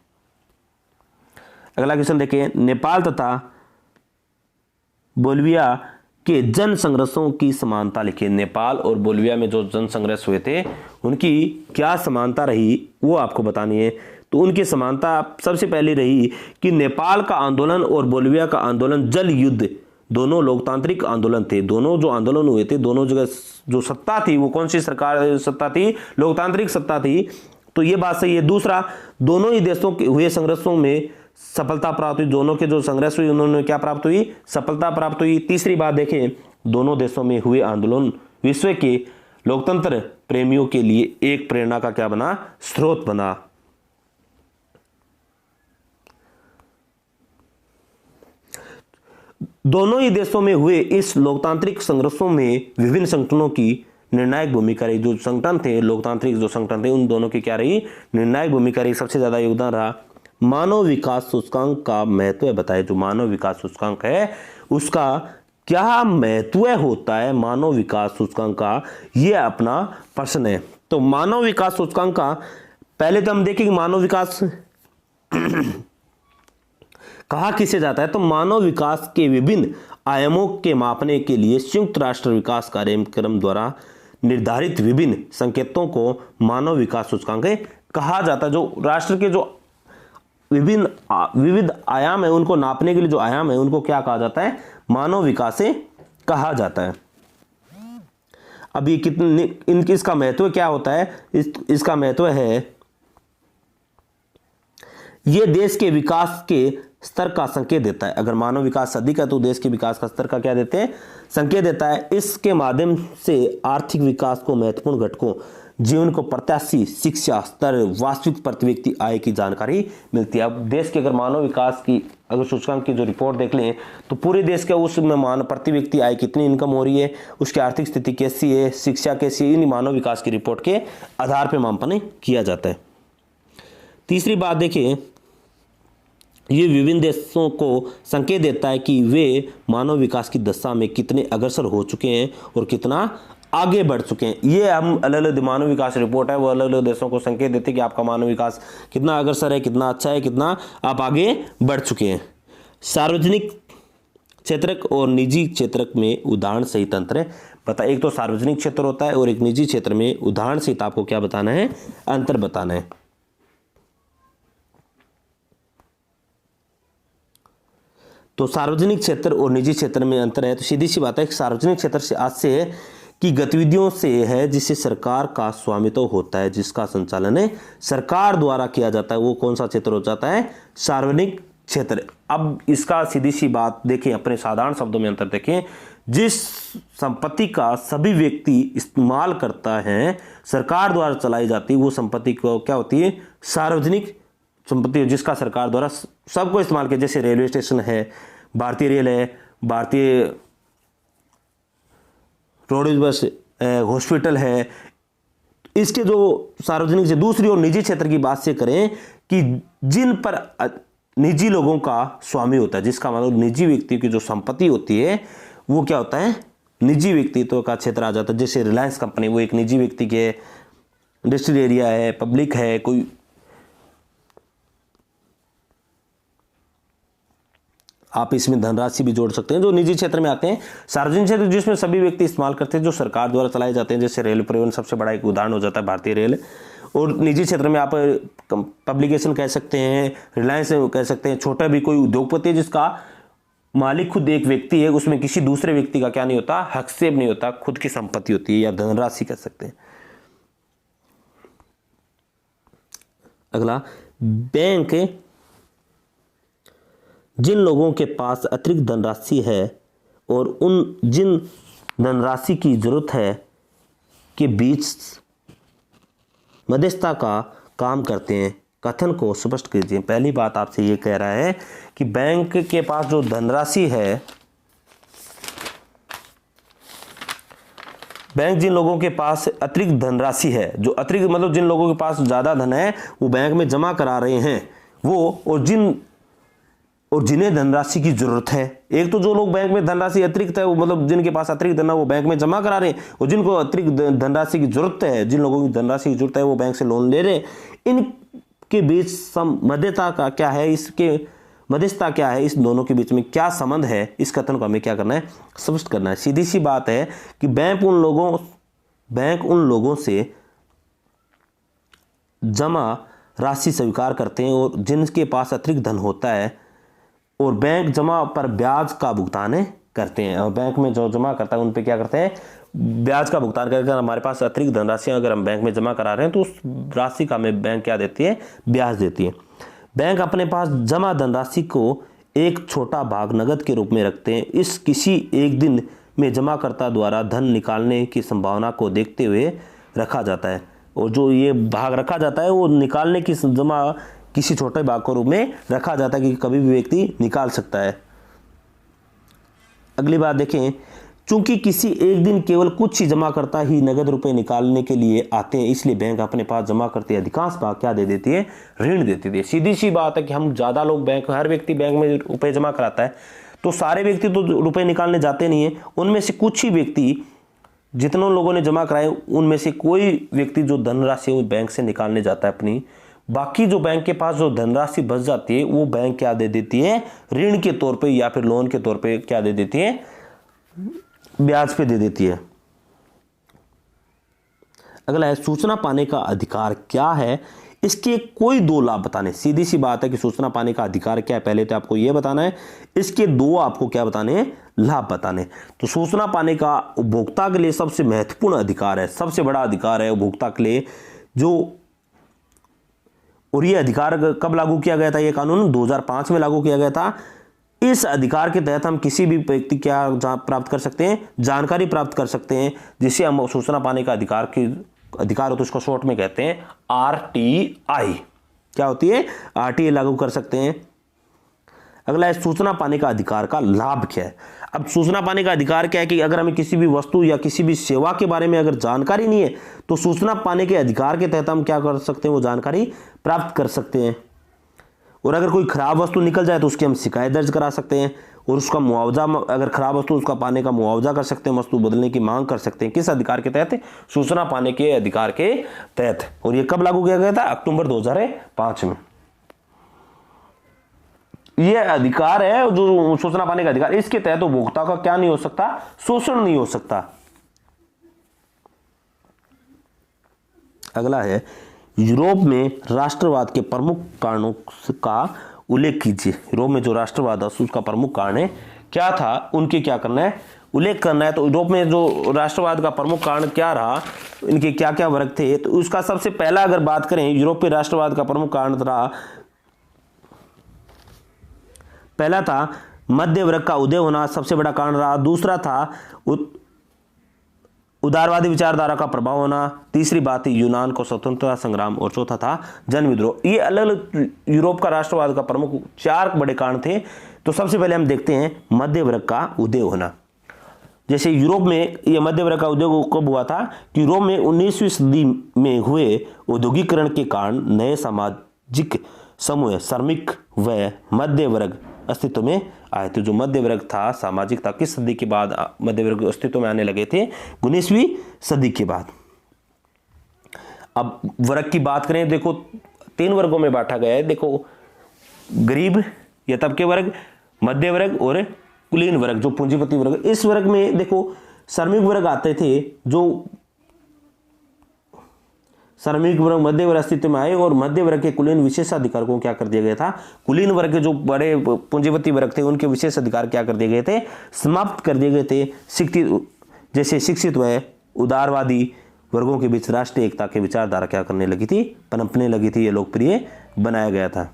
अगला क्वेश्चन देखें, नेपाल तथा बोलिविया के जन संघर्षों की समानता लिखिए। नेपाल और बोलिविया में जो जन संघर्ष हुए थे उनकी क्या समानता रही वो आपको बतानी है। तो उनकी समानता सबसे पहले रही कि नेपाल का आंदोलन और बोलिविया का आंदोलन जल युद्ध, दोनों लोकतांत्रिक आंदोलन थे। दोनों जो आंदोलन हुए थे, दोनों जगह जो सत्ता थी वो कौन सी सरकार सत्ता थी, लोकतांत्रिक सत्ता थी। तो ये बात सही है। दूसरा, दोनों ही देशों के हुए संघर्षों में सफलता प्राप्त हुई। दोनों के जो संघर्ष हुई उन्होंने क्या प्राप्त हुई, सफलता प्राप्त हुई। तीसरी बात देखें, दोनों देशों में हुए आंदोलन विश्व के लोकतंत्र प्रेमियों के लिए एक प्रेरणा का क्या बना, स्रोत बना। दोनों ही देशों में हुए इस लोकतांत्रिक संघर्षों में विभिन्न संगठनों की निर्णायक भूमिका रही। जो संगठन थे, लोकतांत्रिक जो संगठन थे, उन दोनों की क्या रही, निर्णायक भूमिका रही। सबसे ज्यादा योगदान रहा। मानव विकास सूचकांक का महत्व बताए। जो मानव विकास सूचकांक है उसका क्या महत्व होता है, मानव विकास सूचकांक का, यह अपना प्रश्न है। तो मानव विकास सूचकांक का पहले तो हम देखेंगे मानव विकास कहा किसे जाता है। तो मानव विकास के विभिन्न आयामों के मापने के लिए संयुक्त राष्ट्र विकास कार्यक्रम द्वारा निर्धारित विभिन्न संकेतों को मानव विकास सूचकांक कहा जाता है। जो राष्ट्र के जो विविध आयाम है उनको नापने के लिए जो आयाम है उनको क्या कहा जाता है, मानव विकास से कहा जाता है। अब ये कितने इसका महत्व क्या होता है, इसका महत्व है ये देश के विकास के स्तर का संकेत देता है। अगर मानव विकास अधिक है तो देश के विकास का स्तर का क्या देते हैं, संकेत देता है। इसके माध्यम से आर्थिक विकास को महत्वपूर्ण घटकों, जीवन को प्रत्याशी शिक्षा स्तर, वास्तविक प्रति व्यक्ति आय की जानकारी मिलती है। अब देश के अगर मानव विकास की अगर सूचकांक की जो रिपोर्ट देख लें तो पूरे देश के उसमें प्रति व्यक्ति आय कितनी इनकम हो रही है, उसकी आर्थिक स्थिति कैसी है, शिक्षा कैसी है, इन मानव विकास की रिपोर्ट के आधार पर मापन किया जाता है। तीसरी बात देखिए, ये विभिन्न देशों को संकेत देता है कि वे मानव विकास की दशा में कितने अग्रसर हो चुके हैं और कितना आगे बढ़ चुके हैं। ये हम अलग अलग मानव विकास रिपोर्ट है वो अलग अलग देशों को संकेत देते हैं कि आपका मानव विकास कितना अग्रसर है, कितना अच्छा है, कितना आप आगे बढ़ चुके हैं। सार्वजनिक क्षेत्रक और निजी क्षेत्रक में उदाहरण सहित अंतर है बता। एक तो सार्वजनिक क्षेत्र होता है और एक निजी क्षेत्र में उदाहरण सहित आपको क्या बताना है, अंतर बताना है। तो सार्वजनिक क्षेत्र और निजी क्षेत्र में अंतर है। तो सीधी सी बात है कि सार्वजनिक क्षेत्र से आज से है कि गतिविधियों से है जिसे सरकार का स्वामित्व होता है, जिसका संचालन है सरकार द्वारा किया जाता है, वो कौन सा क्षेत्र हो जाता है? सार्वजनिक क्षेत्र। अब इसका सीधी सी बात देखें, अपने साधारण शब्दों में अंतर देखें। जिस संपत्ति का सभी व्यक्ति इस्तेमाल करता है, सरकार द्वारा चलाई जाती है, वो संपत्ति को क्या होती है? सार्वजनिक संपत्ति, जिसका सरकार द्वारा सबको इस्तेमाल किया। जैसे रेलवे स्टेशन है, भारतीय रेल है, भारतीय रोडवेज बस, हॉस्पिटल है, इसके जो सार्वजनिक से। दूसरी ओर निजी क्षेत्र की बात से करें कि जिन पर निजी लोगों का स्वामी होता है, जिसका मतलब निजी व्यक्ति की जो संपत्ति होती है वो क्या होता है? निजी व्यक्तित्व का क्षेत्र आ जाता है। जैसे रिलायंस कंपनी, वो एक निजी व्यक्ति के इंडस्ट्रियल एरिया है, पब्लिक है, कोई आप इसमें धनराशि भी जोड़ सकते हैं जो निजी क्षेत्र में आते हैं। सार्वजनिक क्षेत्र जिसमें सभी व्यक्ति इस्तेमाल करते हैं, जो सरकार द्वारा चलाए जाते हैं, जैसे रेल परिवहन सबसे बड़ा एक उदाहरण हो जाता है भारतीय रेल। और निजी क्षेत्र में आप पब्लिकेशन कह सकते हैं, रिलायंस कह सकते हैं, छोटा भी कोई उद्योगपति है जिसका मालिक खुद एक व्यक्ति है, उसमें किसी दूसरे व्यक्ति का क्या नहीं होता? हस्तक्षेप नहीं होता, खुद की संपत्ति होती है, या धनराशि कह सकते हैं। अगला, बैंक जिन लोगों के पास अतिरिक्त धनराशि है और उन जिन धनराशि की जरूरत है के बीच मध्यस्थता का काम करते हैं। कथन को स्पष्ट कीजिए। पहली बात आपसे ये कह रहा है कि बैंक के पास जो धनराशि है, बैंक जिन लोगों के पास अतिरिक्त धनराशि है, जो अतिरिक्त मतलब जिन लोगों के पास ज्यादा धन है वो बैंक में जमा करा रहे हैं, वो और जिन्हें धनराशि की जरूरत है। एक तो जो लोग बैंक में धनराशि अतिरिक्त है, वो मतलब जिनके पास अतिरिक्त धन है वो बैंक में जमा करा रहे हैं, और जिनको अतिरिक्त धनराशि की जरूरत है, जिन लोगों की धनराशि की जरूरत है वो बैंक से लोन ले रहे हैं। इनके बीच मध्यस्थता का क्या है? इसके मध्यस्थता क्या है? इस दोनों के बीच में क्या संबंध है? इस कथन को हमें क्या करना है? स्पष्ट करना है। सीधी सी बात है कि बैंक उन लोगों से जमा राशि स्वीकार करते हैं और जिनके पास अतिरिक्त धन होता है, और बैंक जमा पर ब्याज का भुगतान करते हैं। और बैंक में जो जमा करता है उन पे क्या करते हैं? ब्याज का भुगतान करके। हमारे पास अतिरिक्त धनराशि अगर हम बैंक में जमा करा रहे हैं तो उस राशि का हमें बैंक क्या देती है? ब्याज देती है। बैंक अपने पास जमा धनराशि को एक छोटा भाग नकद के रूप में रखते हैं। इस किसी एक दिन में जमाकर्ता द्वारा धन निकालने की संभावना को देखते हुए रखा जाता है, और जो ये भाग रखा जाता है वो निकालने की जमा किसी छोटे भाग के रूप में रखा जाता है कि कभी भी व्यक्ति निकाल सकता है। अगली बात देखें, चूंकि किसी एक दिन केवल कुछ ही जमाकर्ता ही नगद रुपए निकालने के लिए आते हैं, इसलिए बैंक अपने पास जमा करते अधिकांश भाग क्या दे देती है? ऋण देती है। सीधी सी बात है कि हम ज्यादा लोग हर व्यक्ति बैंक में रुपए जमा कराता है, तो सारे व्यक्ति तो रुपए निकालने जाते नहीं है, उनमें से कुछ ही व्यक्ति, जितनों लोगों ने जमा कराए उनमें से कोई व्यक्ति जो धनराशि वो बैंक से निकालने जाता है अपनी। बाकी जो बैंक के पास जो धनराशि बच जाती है वो बैंक क्या दे देती है? ऋण के तौर पे या फिर लोन के तौर पे क्या दे देती है? ब्याज पे दे देती है। अगला है, सूचना पाने का अधिकार क्या है? इसके कोई दो लाभ बताने। सीधी सी बात है कि सूचना पाने का अधिकार क्या है, पहले तो आपको यह बताना है। इसके दो आपको क्या बताने हैं? लाभ बताने। तो सूचना पाने का उपभोक्ता के लिए सबसे महत्वपूर्ण अधिकार है, सबसे बड़ा अधिकार है उपभोक्ता के लिए जो। और यह अधिकार कब लागू किया गया था? यह कानून 2005 में लागू किया गया था। इस अधिकार के तहत हम किसी भी व्यक्ति क्या प्राप्त कर सकते हैं? जानकारी प्राप्त कर सकते हैं, जिसे हम सूचना पाने का अधिकार हो तो उसको शॉर्ट में कहते हैं RTI। क्या होती है? RTI लागू कर सकते हैं। अगला है, सूचना पाने का अधिकार का लाभ क्या है? अब सूचना पाने का अधिकार क्या है कि अगर हमें किसी भी वस्तु या किसी भी सेवा के बारे में अगर जानकारी नहीं है तो सूचना पाने के अधिकार के तहत हम क्या कर सकते हैं? वो जानकारी प्राप्त कर सकते हैं। और अगर कोई खराब वस्तु निकल जाए तो उसकी हम शिकायत दर्ज करा सकते हैं, और उसका मुआवजा, अगर खराब वस्तु उसका पाने का मुआवजा कर सकते हैं, वस्तु बदलने की मांग कर सकते हैं। किस अधिकार के तहत? सूचना पाने के अधिकार के तहत। और ये कब लागू किया गया था? अक्टूबर 2005 में। यह अधिकार है जो सूचना पाने का अधिकार, इसके तहत उपभोक्ता का क्या नहीं हो सकता? शोषण नहीं हो सकता। अगला है, यूरोप में राष्ट्रवाद के प्रमुख कारणों का उल्लेख कीजिए। यूरोप में जो राष्ट्रवाद है उसका प्रमुख कारण है क्या था, उनके क्या करना है, उल्लेख करना है। तो यूरोप में जो राष्ट्रवाद का प्रमुख कारण क्या रहा, इनके क्या क्या वर्ग थे, तो उसका सबसे पहला अगर बात करें यूरोपीय राष्ट्रवाद का प्रमुख कारण रहा, पहला था मध्य वर्ग का उदय होना, सबसे बड़ा कारण रहा। दूसरा था उदारवादी विचारधारा का प्रभाव होना। तीसरी बात थी यूनान को स्वतंत्रता संग्राम, और चौथा था जन विद्रोह। ये अलग अलग यूरोप का राष्ट्रवाद का प्रमुख 4 बड़े कारण थे। तो सबसे पहले हम देखते हैं मध्य वर्ग का उदय होना। जैसे यूरोप में यह मध्य वर्ग का उदय कब हुआ था कि यूरोप में 19वीं सदी में हुए औद्योगिकरण के कारण नए सामाजिक समूह श्रमिक व मध्य वर्ग अस्तित्व में आए थे। जो मध्य वर्ग था, सामाजिक था, किस सदी के बाद मध्य वर्ग अस्तित्व में आने लगे थे? 19वीं सदी के बाद। अब वर्ग की बात करें, देखो 3 वर्गों में बांटा गया है। देखो गरीब या तबके वर्ग, मध्य वर्ग और कुलीन वर्ग, जो पूंजीपति वर्ग। इस वर्ग में देखो श्रमिक वर्ग आते थे, जो श्रमिक वर्ग मध्य वर्ग अस्तित्व में आए, और मध्य वर्ग के कुलीन विशेषाधिकार को क्या कर दिया गया था, कुलीन वर्ग के जो बड़े पूंजीपति वर्ग थे उनके विशेष अधिकार क्या कर दिए गए थे, समाप्त कर दिए गए थे। जैसे शिक्षित व उदारवादी वर्गों के बीच राष्ट्रीय एकता की विचारधारा क्या करने लगी थी, पनपने लगी थी, ये लोकप्रिय बनाया गया था।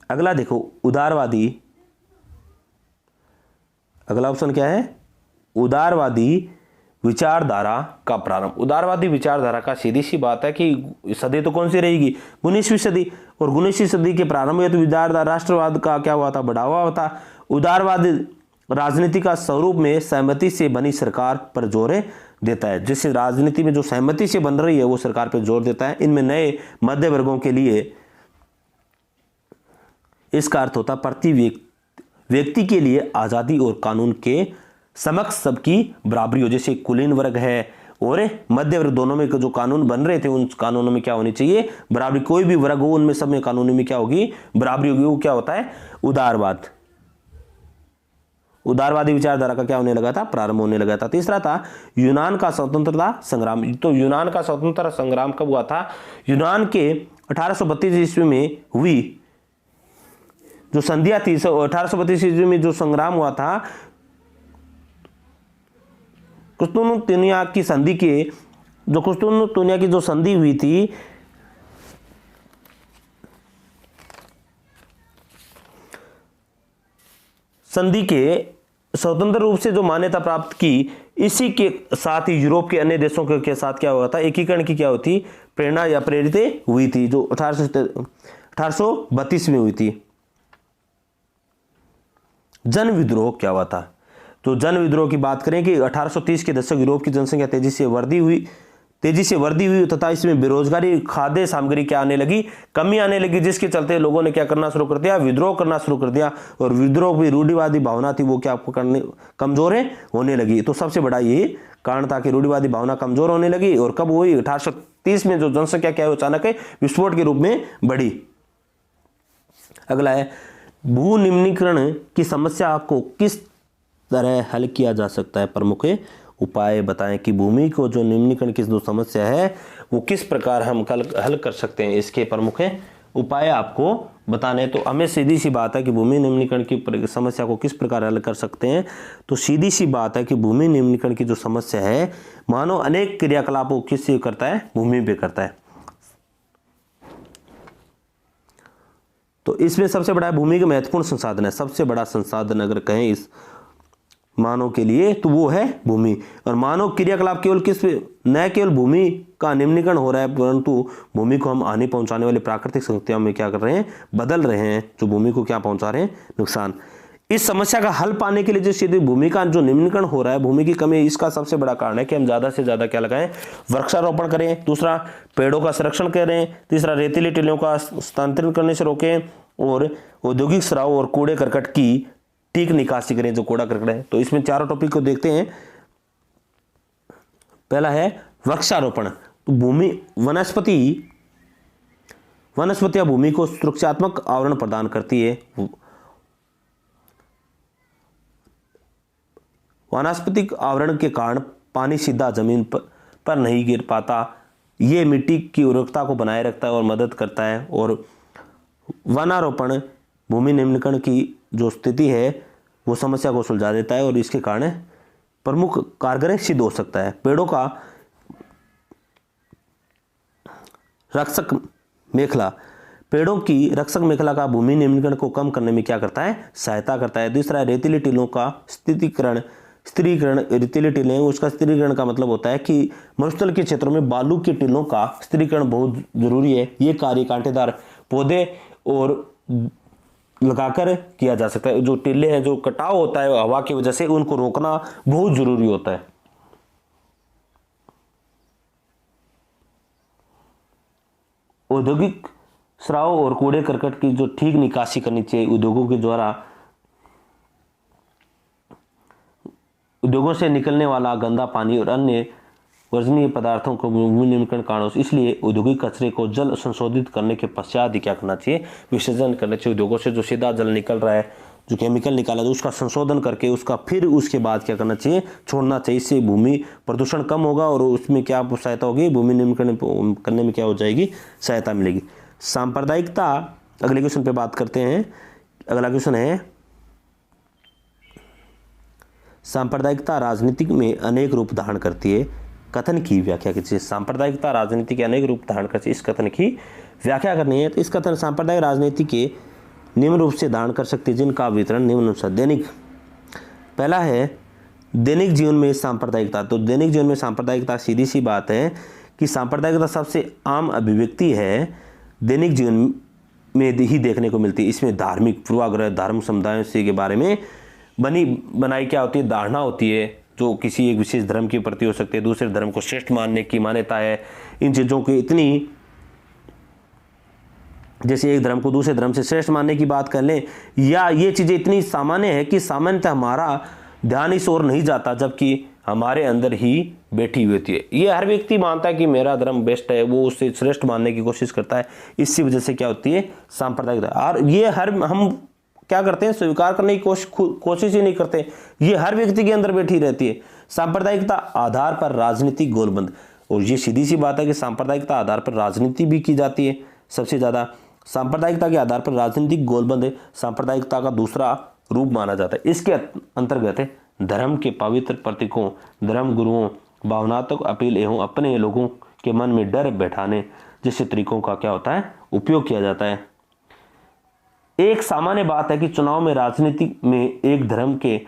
अगला देखो उदारवादी, अगला ऑप्शन क्या है, उदारवादी विचारधारा का प्रारंभ। उदारवादी विचारधारा का सीधी सी बात है कि सदी तो कौन सी रहेगी, 19वीं सदी, और 19वीं सदी के प्रारंभ में तो विचारधारा राष्ट्रवाद का क्या हुआ था, बढ़ावा हुआ था। उदारवाद राजनीति का स्वरूप में सहमति से बनी सरकार पर जोर देता है। जिससे राजनीति में जो सहमति से बन रही है वो सरकार पर जोर देता है। इनमें नए मध्य वर्गों के लिए इसका अर्थ होता प्रति व्यक्ति के लिए आजादी और कानून के समक्ष सबकी बराबरी हो। जैसे कुलीन वर्ग है और मध्य वर्ग, दोनों में जो कानून बन रहे थे उन कानूनों में क्या होनी चाहिए, बराबरी। कोई भी वर्ग हो उनमें सब में कानूनी में क्या होगी, बराबरी होगी। वो क्या होता है, उदारवाद। उदारवादी विचारधारा का क्या होने लगा था, प्रारंभ होने लगा था। तीसरा था यूनान का स्वतंत्रता संग्राम। तो यूनान का स्वतंत्रता संग्राम कब हुआ था, यूनान के 1832 ईस्वी में हुई जो संधियां थी, 1832 ईस्वी में जो संग्राम हुआ था, कुस्तुनतुनिया की संधि के जो कुस्तुनतुनिया की जो संधि हुई थी, संधि के स्वतंत्र रूप से जो मान्यता प्राप्त की, इसी के साथ ही यूरोप के अन्य देशों के साथ क्या हुआ था, एकीकरण की क्या होती प्रेरणा या प्रेरित हुई थी, जो 1832 में हुई थी। जन विद्रोह क्या हुआ था, तो जन विद्रोह की बात करें कि 1830 के दशक यूरोप की जनसंख्या तेजी से वृद्धि हुई तथा इसमें बेरोजगारी, खाद्य सामग्री क्या आने लगी, कमी आने लगी, जिसके चलते लोगों ने क्या करना शुरू कर दिया, विद्रोह करना शुरू कर दिया। और विद्रोह भी रूढ़िवादी भावना थी वो क्या कमजोर होने लगी। तो सबसे बड़ा ये कारण था कि रूढ़िवादी भावना कमजोर होने लगी। और कब हुई, 1830 में जो जनसंख्या क्या है अचानक विस्फोट के रूप में बढ़ी। अगला है भू निम्नीकरण की समस्या को किस तरह हल किया जा सकता है, प्रमुख उपाय बताएं कि भूमि को जो निम्नीकरण की जो समस्या है वो किस प्रकार हम हल कर सकते हैं। इसके प्रमुख उपाय आपको बताने। तो हमें सीधी सी बात है कि भूमि निम्नीकरण की समस्या को किस प्रकार हल कर सकते हैं। तो सीधी सी बात है कि भूमि निम्नीकरण की जो समस्या है, मानव अनेक क्रियाकलापों किससे करता है, भूमि पे करता है। तो इसमें सबसे बड़ा भूमि का महत्वपूर्ण संसाधन है। सबसे बड़ा संसाधन अगर कहें इस मानव के लिए तो वो है भूमि। और मानव क्रियाकलाप केवल न केवल भूमि का निम्नीकरण हो रहा है, परंतु भूमि को हम हानि पहुंचाने वाली प्राकृतिक शक्तियों में क्या कर रहे हैं, बदल रहे हैं, जो भूमि को क्या पहुंचा रहे हैं, नुकसान। इस समस्या का हल पाने के लिए जो सीधे भूमि का जो निम्नीकरण हो रहा है, भूमि की कमी, इसका सबसे बड़ा कारण है कि हम ज्यादा से ज्यादा क्या लगाएं, वृक्षारोपण करें। दूसरा, पेड़ों का संरक्षण करें। तीसरा, रेतीली टीलों का स्थानांतरण करने से रोकें। और औद्योगिक स्राव और कूड़े करकट की ठीक निकासी करें, जो कूड़ा करकट है। तो इसमें चारों टॉपिक को देखते हैं। पहला है वृक्षारोपण। तो भूमि वनस्पतियां भूमि को सुरक्षात्मक आवरण प्रदान करती है। वनस्पतिक आवरण के कारण पानी सीधा जमीन पर नहीं गिर पाता। ये मिट्टी की उर्वरकता को बनाए रखता है और मदद करता है। और वनारोपण भूमि निम्नीकरण की जो स्थिति है वो समस्या को सुलझा देता है और इसके कारण प्रमुख कारगर सिद्ध हो सकता है। पेड़ों का रक्षक मेखला, पेड़ों की रक्षक मेखला का भूमि निम्नीकरण को कम करने में क्या करता है, सहायता करता है। दूसरा, रेतीली टीलों का स्थिरीकरण, रेतीली टीलें, उसका स्थिरीकरण का मतलब होता है कि मरुस्थल के क्षेत्रों में बालू के टीलों का स्थिरीकरण बहुत जरूरी है। ये कार्य कांटेदार पौधे और लगाकर किया जा सकता है। जो टीले हैं, जो कटाव होता है हवा की वजह से, उनको रोकना बहुत जरूरी होता है। औद्योगिक स्राव और कूड़े करकट की जो ठीक निकासी करनी चाहिए उद्योगों के द्वारा। उद्योगों से निकलने वाला गंदा पानी और अन्य वर्जनीय पदार्थों को भूमि निम्नीकरण कारणों से, इसलिए औद्योगिक कचरे को जल संशोधित करने के पश्चात ही क्या करना चाहिए, विसर्जन करना चाहिए। उद्योगों से जो सीधा जल निकल रहा है, जो केमिकल निकाला, तो उसका संशोधन करके उसका फिर उसके बाद क्या करना चाहिए, छोड़ना चाहिए। इससे भूमि प्रदूषण कम होगा और उसमें क्या सहायता होगी, भूमि निम्नीकरण करने में क्या हो जाएगी, सहायता मिलेगी। सांप्रदायिकता, अगले क्वेश्चन पे बात करते हैं। अगला क्वेश्चन है, सांप्रदायिकता राजनीति में अनेक रूप धारण करती है, कथन की व्याख्या कीजिए। सांप्रदायिकता राजनीति के अनेक रूप धारण करती है, इस कथन की व्याख्या करनी है। तो इस कथन, सांप्रदायिक राजनीति के निम्न रूप से धारण कर सकती है जिनका वितरण निम्न अनुसार। दैनिक, पहला है दैनिक जीवन में सांप्रदायिकता। तो दैनिक जीवन में सांप्रदायिकता, सीधी सी बात है कि सांप्रदायिकता सबसे आम अभिव्यक्ति है, दैनिक जीवन में ही देखने को मिलती है। इसमें धार्मिक पूर्वाग्रह, धर्म समुदायों से के बारे में बनाई क्या होती है, धारणा होती है, जो किसी एक विशेष धर्म के प्रति हो सकती है, दूसरे धर्म को श्रेष्ठ मानने की मान्यता है। इन चीज़ों की इतनी, जैसे एक धर्म को दूसरे धर्म से श्रेष्ठ मानने की बात कर लें, या ये चीज़ें इतनी सामान्य है कि सामान्यतः हमारा ध्यान इस ओर नहीं जाता, जबकि हमारे अंदर ही बैठी हुई होती है। ये हर व्यक्ति मानता है कि मेरा धर्म बेस्ट है, वो उससे श्रेष्ठ मानने की कोशिश करता है। इसी वजह से क्या होती है, सांप्रदायिकता। और ये हम क्या करते हैं, स्वीकार करने की कोशिश ही नहीं करते, ये हर व्यक्ति के अंदर बैठी रहती है। सांप्रदायिकता आधार पर राजनीतिक गोलबंद, और ये सीधी सी बात है कि सांप्रदायिकता आधार पर राजनीति भी की जाती है। सबसे ज्यादा सांप्रदायिकता के आधार पर राजनीतिक गोलबंद सांप्रदायिकता का दूसरा रूप माना जाता है। इसके अंतर्गत है धर्म के पवित्र प्रतीकों, धर्म गुरुओं, भावनात्मक अपील एवं अपने लोगों के मन में डर बैठाने जैसे तरीकों का क्या होता है, उपयोग किया जाता है। एक सामान्य बात है कि चुनाव में, राजनीति में एक धर्म के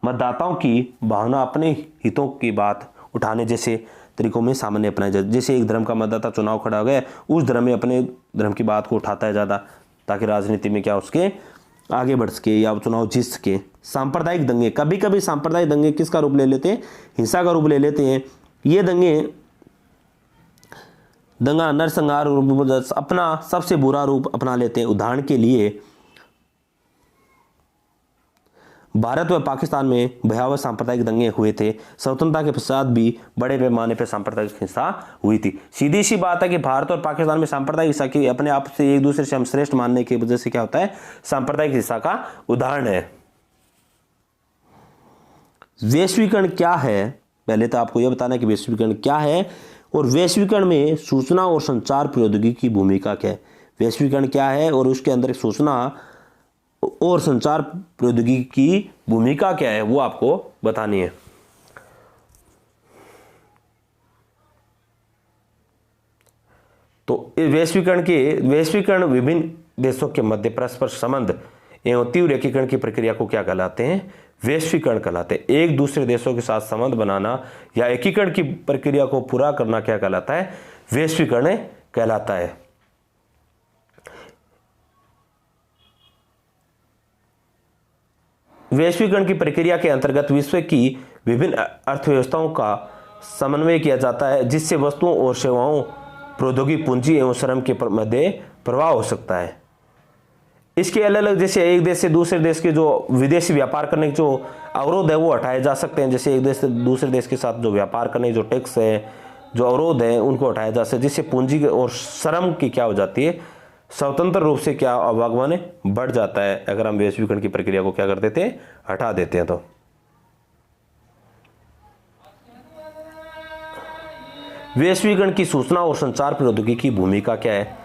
मतदाताओं की भावना अपने हितों की बात उठाने जैसे तरीकों में सामान्य अपनाया जाए। जैसे एक धर्म का मतदाता चुनाव खड़ा हो गया, उस धर्म में अपने धर्म की बात को उठाता है ज़्यादा, ताकि राजनीति में क्या उसके आगे बढ़ सके या चुनाव जीत सके। सांप्रदायिक दंगे, कभी कभी सांप्रदायिक दंगे किसका रूप ले लेते हैं, हिंसा का रूप ले लेते हैं। ये दंगा नरसंहार अपना सबसे बुरा रूप अपना लेते हैं। उदाहरण के लिए भारत व पाकिस्तान में भयावह सांप्रदायिक दंगे हुए थे। स्वतंत्रता के पश्चात भी बड़े पैमाने पर सांप्रदायिक हिंसा हुई थी। सीधी सी बात है कि भारत और पाकिस्तान में सांप्रदायिक हिंसा की अपने आप से एक दूसरे से हम श्रेष्ठ मानने की वजह से क्या होता है, सांप्रदायिक हिंसा का उदाहरण है। वैश्वीकरण क्या है, पहले तो आपको यह बताना है कि वैश्वीकरण क्या है और वैश्वीकरण में सूचना और संचार प्रौद्योगिकी की भूमिका क्या है। वैश्वीकरण क्या है और उसके अंदर सूचना और संचार प्रौद्योगिकी की भूमिका क्या है, वो आपको बतानी है। तो वैश्वीकरण विभिन्न देशों के मध्य परस्पर संबंध एवं तीव्र एकीकरण की प्रक्रिया को क्या कहलाते हैं, वैश्वीकरण कहलाते हैं। एक दूसरे देशों के साथ संबंध बनाना या एकीकरण की प्रक्रिया को पूरा करना क्या कहलाता है, वैश्वीकरण कहलाता है। वैश्वीकरण की प्रक्रिया के अंतर्गत विश्व की विभिन्न अर्थव्यवस्थाओं का समन्वय किया जाता है, जिससे वस्तुओं और सेवाओं, प्रौद्योगिकी, पूंजी एवं श्रम के मध्य प्रवाह हो सकता है। इसके अलग अलग, जैसे एक देश से दूसरे देश के जो विदेशी व्यापार करने के जो अवरोध है वो हटाए जा सकते हैं। जैसे एक देश से दूसरे देश के साथ जो व्यापार करने जो टैक्स है, जो अवरोध है, उनको हटाया जा सकता है, जिससे पूंजी और श्रम की क्या हो जाती है, स्वतंत्र रूप से क्या आवागमन बढ़ जाता है, अगर हम वैश्वीकरण की प्रक्रिया को क्या कर देते हैं, हटा देते हैं। तो वैश्वीकरण की सूचना और संचार प्रौद्योगिकी की भूमिका क्या है।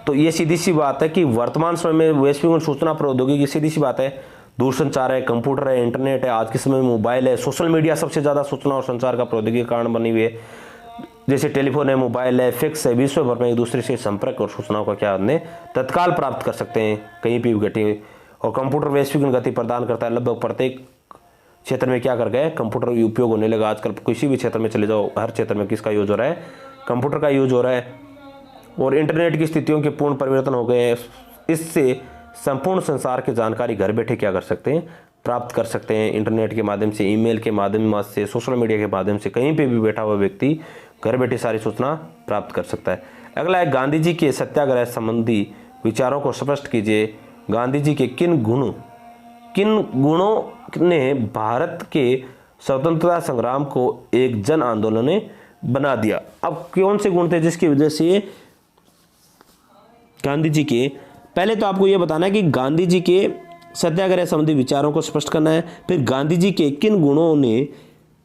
तो ये सीधी सी बात है कि वर्तमान समय में वैश्विक और सूचना प्रौद्योगिकी, सीधी सी बात है, दूरसंचार है, कंप्यूटर है, इंटरनेट है, आज के समय में मोबाइल है, सोशल मीडिया सबसे ज़्यादा सूचना और संचार का प्रौद्योगिकी के कारण बनी हुई है। जैसे टेलीफोन है, मोबाइल है, फिक्स है, विश्व भर में एक दूसरे से संपर्क और सूचनाओं का क्या हमने तत्काल प्राप्त कर सकते हैं, कहीं भी घटी। और कंप्यूटर वैश्विक गति प्रदान करता है। लगभग प्रत्येक क्षेत्र में क्या कर गए, कंप्यूटर उपयोग होने लगा। आजकल किसी भी क्षेत्र में चले जाओ, हर क्षेत्र में किसका यूज हो रहा है, कंप्यूटर का यूज हो रहा है। और इंटरनेट की स्थितियों के पूर्ण परिवर्तन हो गए हैं। इससे संपूर्ण संसार की जानकारी घर बैठे क्या कर सकते हैं, प्राप्त कर सकते हैं। इंटरनेट के माध्यम से, ईमेल के माध्यम से, सोशल मीडिया के माध्यम से, कहीं पे भी बैठा हुआ व्यक्ति घर बैठे सारी सूचना प्राप्त कर सकता है। अगला है, गांधी जी के सत्याग्रह संबंधी विचारों को स्पष्ट कीजिए। गांधी जी के किन गुणों ने भारत के स्वतंत्रता संग्राम को एक जन आंदोलन ने बना दिया। अब कौन से गुण थे जिसकी वजह से गांधी जी के, पहले तो आपको यह बताना है कि गांधी जी के सत्याग्रह संबंधी विचारों को स्पष्ट करना है। फिर गांधी जी के किन गुणों ने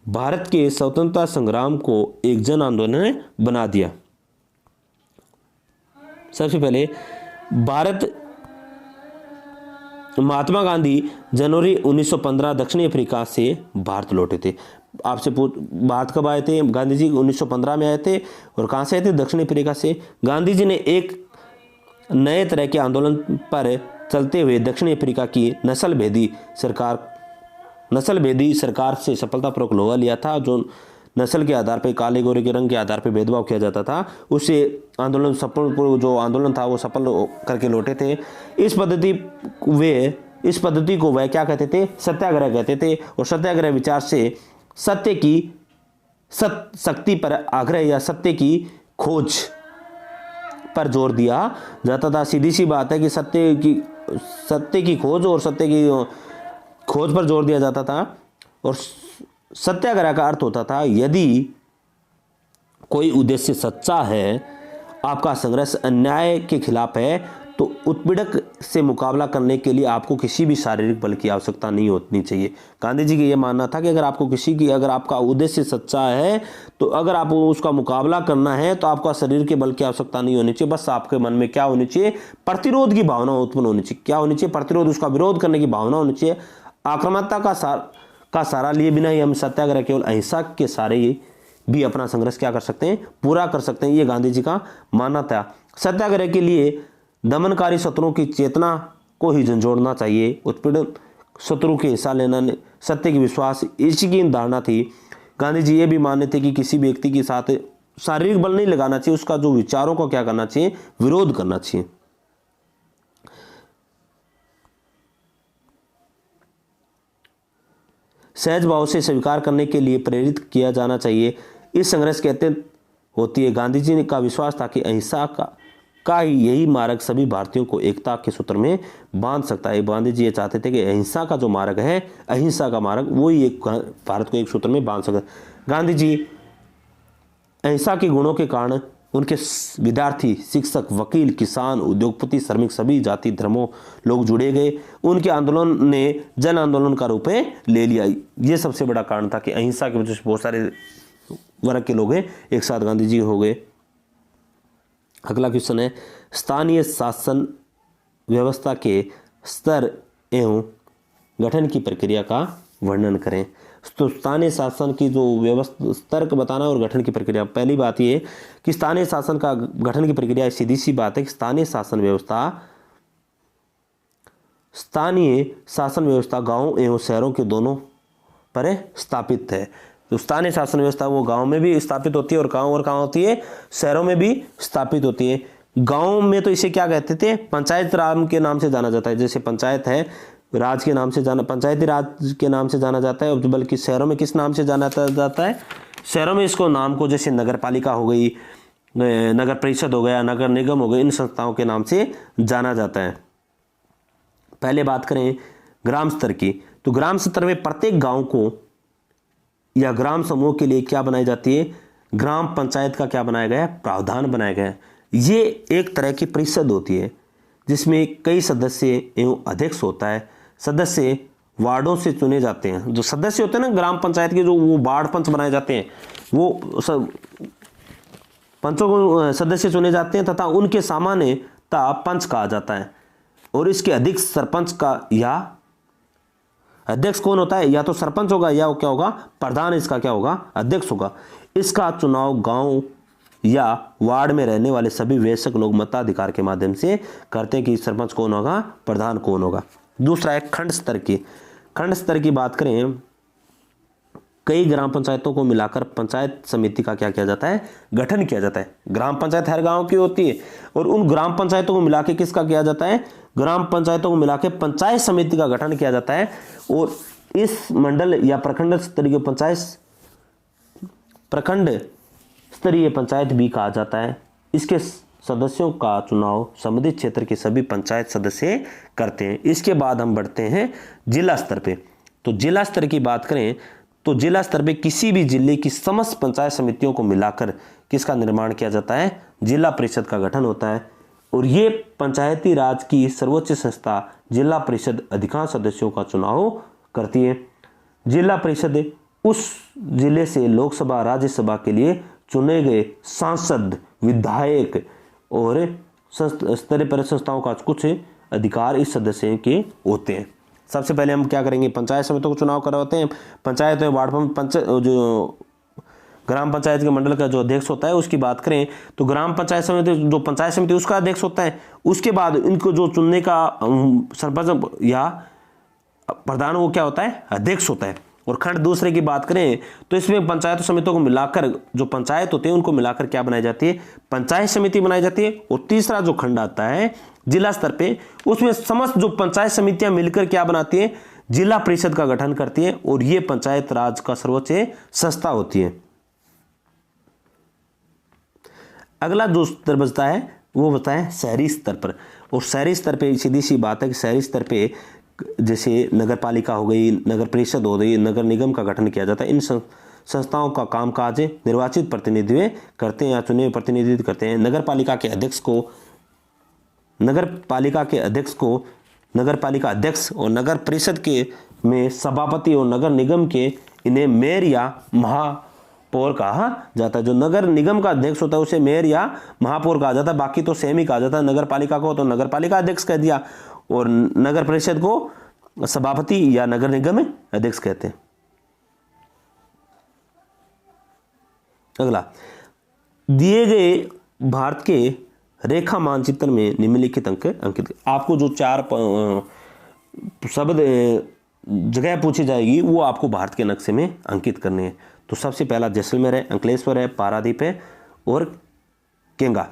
भारत के स्वतंत्रता संग्राम को एक जन आंदोलन बना दिया। सबसे पहले, महात्मा गांधी जनवरी 1915 दक्षिण अफ्रीका से भारत लौटे थे। आपसे भारत कब आए थे? गांधी जी 1915 में आए थे। और कहाँ से आए थे? दक्षिण अफ्रीका से। गांधी जी ने एक नए तरह के आंदोलन पर चलते हुए दक्षिण अफ्रीका की नस्लभेदी सरकार से सफलतापूर्वक लोहा लिया था। जो नस्ल के आधार पर, काले गोरे के रंग के आधार पर भेदभाव किया जाता था, उससे आंदोलन जो आंदोलन था वो सफल करके लौटे थे। इस पद्धति को वह क्या कहते थे? सत्याग्रह कहते थे। और सत्याग्रह विचार से शक्ति पर आग्रह या सत्य की खोज पर जोर दिया जाता था। सीधी सी बात है कि सत्य की खोज और सत्य की खोज पर जोर दिया जाता था। और सत्याग्रह का अर्थ होता था, यदि कोई उद्देश्य सच्चा है, आपका संघर्ष अन्याय के खिलाफ है, तो उत्पीड़क से मुकाबला करने के लिए आपको किसी भी शारीरिक बल की आवश्यकता नहीं होनी चाहिए। गांधी जी का यह मानना था कि अगर आपका उद्देश्य सच्चा है, तो अगर आपको उसका मुकाबला करना है, तो आपका शरीर के बल की आवश्यकता नहीं होनी चाहिए। बस आपके मन में क्या होनी चाहिए? प्रतिरोध की भावना उत्पन्न होनी चाहिए। क्या होनी चाहिए? प्रतिरोध, उसका विरोध करने की भावना होनी चाहिए। आक्रामकता का सहारा लिए बिना ही हम सत्याग्रह, केवल अहिंसा के सहारे भी अपना संघर्ष क्या कर सकते हैं? पूरा कर सकते हैं। ये गांधी जी का मानना था। सत्याग्रह के लिए दमनकारी शत्रुओं की चेतना को ही झंझोड़ना चाहिए। उत्पीड़ित शत्रु के हिस्सा लेना, सत्य की विश्वास, इसी की धारणा थी। गांधी जी ये भी मानते थे कि किसी व्यक्ति के साथ शारीरिक बल नहीं लगाना चाहिए, उसका जो विचारों को क्या करना चाहिए? विरोध करना चाहिए। सहज भाव से स्वीकार करने के लिए प्रेरित किया जाना चाहिए। इस संघर्ष के अत्यंत होती है। गांधी जी का विश्वास था कि अहिंसा का ही यही मार्ग सभी भारतीयों को एकता के सूत्र में बांध सकता है। गांधी जी ये चाहते थे कि अहिंसा का जो मार्ग है, अहिंसा का मार्ग, वही एक भारत को एक सूत्र में बांध सकता है। गांधी जी अहिंसा के गुणों के कारण उनके विद्यार्थी, शिक्षक, वकील, किसान, उद्योगपति, श्रमिक, सभी जाति धर्मों लोग जुड़े गए। उनके आंदोलन ने जन आंदोलन का रूप ले लिया। ये सबसे बड़ा कारण था कि अहिंसा की वजह से बहुत सारे वर्ग के लोग एक साथ गांधी जी हो गए। अगला क्वेश्चन है, स्थानीय शासन व्यवस्था के स्तर एवं गठन की प्रक्रिया का वर्णन करें। तो स्थानीय शासन की जो व्यवस्था, स्तर का बताना और गठन की प्रक्रिया। पहली बात ये कि स्थानीय शासन का गठन की प्रक्रिया, सीधी सी बात है कि स्थानीय शासन व्यवस्था गांवों एवं शहरों के दोनों पर स्थापित है। तो स्थानीय शासन व्यवस्था वो गांव में भी स्थापित होती है और कहाँ होती है? शहरों में भी स्थापित होती है। गांव में तो इसे क्या कहते थे? पंचायत राज के नाम से जाना जाता है। जैसे पंचायत है, राज के नाम से पंचायती राज के नाम से जाना जाता है। बल्कि शहरों में किस नाम से जाना जाता है? शहरों में इसको नाम को, जैसे नगर पालिका हो गई, नगर परिषद हो गया, नगर निगम हो गए, इन संस्थाओं के नाम से जाना जाता है। पहले बात करें ग्राम स्तर की, तो ग्राम स्तर में प्रत्येक गांव को या ग्राम समूह के लिए क्या बनाई जाती है? ग्राम पंचायत का क्या बनाया गया है? प्रावधान बनाया गया है। ये एक तरह की परिषद होती है जिसमें कई सदस्य एवं अध्यक्ष होता है। सदस्य वार्डों से चुने जाते हैं। जो सदस्य होते हैं ना ग्राम पंचायत के, जो वो वार्ड पंच बनाए जाते हैं, वो पंचों को सदस्य चुने जाते हैं तथा उनके सामान्य पंच कहा जाता है। और इसके अध्यक्ष सरपंच का या अध्यक्ष कौन होता है? या तो सरपंच होगा या क्या होगा? प्रधान इसका क्या होगा? अध्यक्ष होगा। इसका चुनाव गांव या वार्ड में रहने वाले सभी वयस्क लोग मताधिकार के माध्यम से करते हैं कि सरपंच कौन होगा, प्रधान कौन होगा। दूसरा है खंड स्तर की। खंड स्तर की बात करें, कई ग्राम पंचायतों को मिलाकर पंचायत समिति का क्या किया जाता है? गठन किया जाता है। ग्राम पंचायत हर गांव की होती है और उन ग्राम पंचायतों को मिला के किसका किया जाता है? ग्राम पंचायतों को मिला के पंचायत समिति का गठन किया जाता है। और इस मंडल या प्रखंड स्तरीय प्रखंड स्तरीय पंचायत भी कहा जाता है। इसके सदस्यों का चुनाव संबंधित क्षेत्र के सभी पंचायत सदस्य करते हैं। इसके बाद हम बढ़ते हैं जिला स्तर पे। तो जिला स्तर की बात करें तो जिला स्तर पे किसी भी जिले की समस्त पंचायत समितियों को मिलाकर किसका निर्माण किया जाता है? जिला परिषद का गठन होता है। और ये पंचायती राज की सर्वोच्च संस्था जिला परिषद अधिकांश सदस्यों का चुनाव करती है। जिला परिषद उस जिले से लोकसभा राज्यसभा के लिए चुने गए सांसद, विधायक और स्तरीय परिषद संस्थाओं का कुछ अधिकार इस सदस्य के होते हैं। सबसे पहले हम क्या करेंगे? पंचायत समितियों को चुनाव करवाते हैं। पंचायत वार्ड पंचायत जो ग्राम पंचायत के मंडल का जो अध्यक्ष होता है उसकी बात करें तो ग्राम पंचायत समिति जो पंचायत समिति उसका अध्यक्ष होता है। उसके बाद इनको जो चुनने का सरपंच या प्रधान वो क्या होता है? अध्यक्ष होता है। और खंड दूसरे की बात करें तो इसमें पंचायत समितियों को मिलाकर जो पंचायत होते हैं उनको मिलाकर क्या बनाई जाती है? पंचायत समिति बनाई जाती है। और तीसरा जो खंड आता है जिला स्तर पे, उसमें समस्त जो पंचायत समितियां मिलकर क्या बनाती है? जिला परिषद का गठन करती है। और ये पंचायत राज का सर्वोच्च संस्था होती है। अगला जो स्तर बचता है वो बचता है शहरी स्तर पर। और शहरी स्तर पे सीधी सी बात है कि शहरी स्तर पे जैसे नगर पालिका हो गई, नगर परिषद हो गई, नगर निगम का गठन किया जाता है। इन संस्थाओं का कामकाज निर्वाचित प्रतिनिधि करते हैं या चुने हुए प्रतिनिधित्व करते हैं। नगर पालिका के अध्यक्ष अध्यक्ष और नगर परिषद के में सभापति और नगर निगम के इन्हें मेयर या महापौर कहा जाता है। जो नगर निगम का अध्यक्ष होता है उसे मेयर या महापौर कहा जाता है। बाकी तो सेम ही कहा जाता है। नगर पालिका को तो नगर पालिका अध्यक्ष कह दिया और नगर परिषद को सभापति या नगर निगम अध्यक्ष कहते हैं। अगला, दिए गए भारत के रेखा मानचित्र में निम्नलिखित अंक अंकित। आपको जो 4 शब्द जगह पूछी जाएगी वो आपको भारत के नक्शे में अंकित करने हैं। तो सबसे पहला जैसलमेर है, अंकलेश्वर है, पारादीप है और केंगा।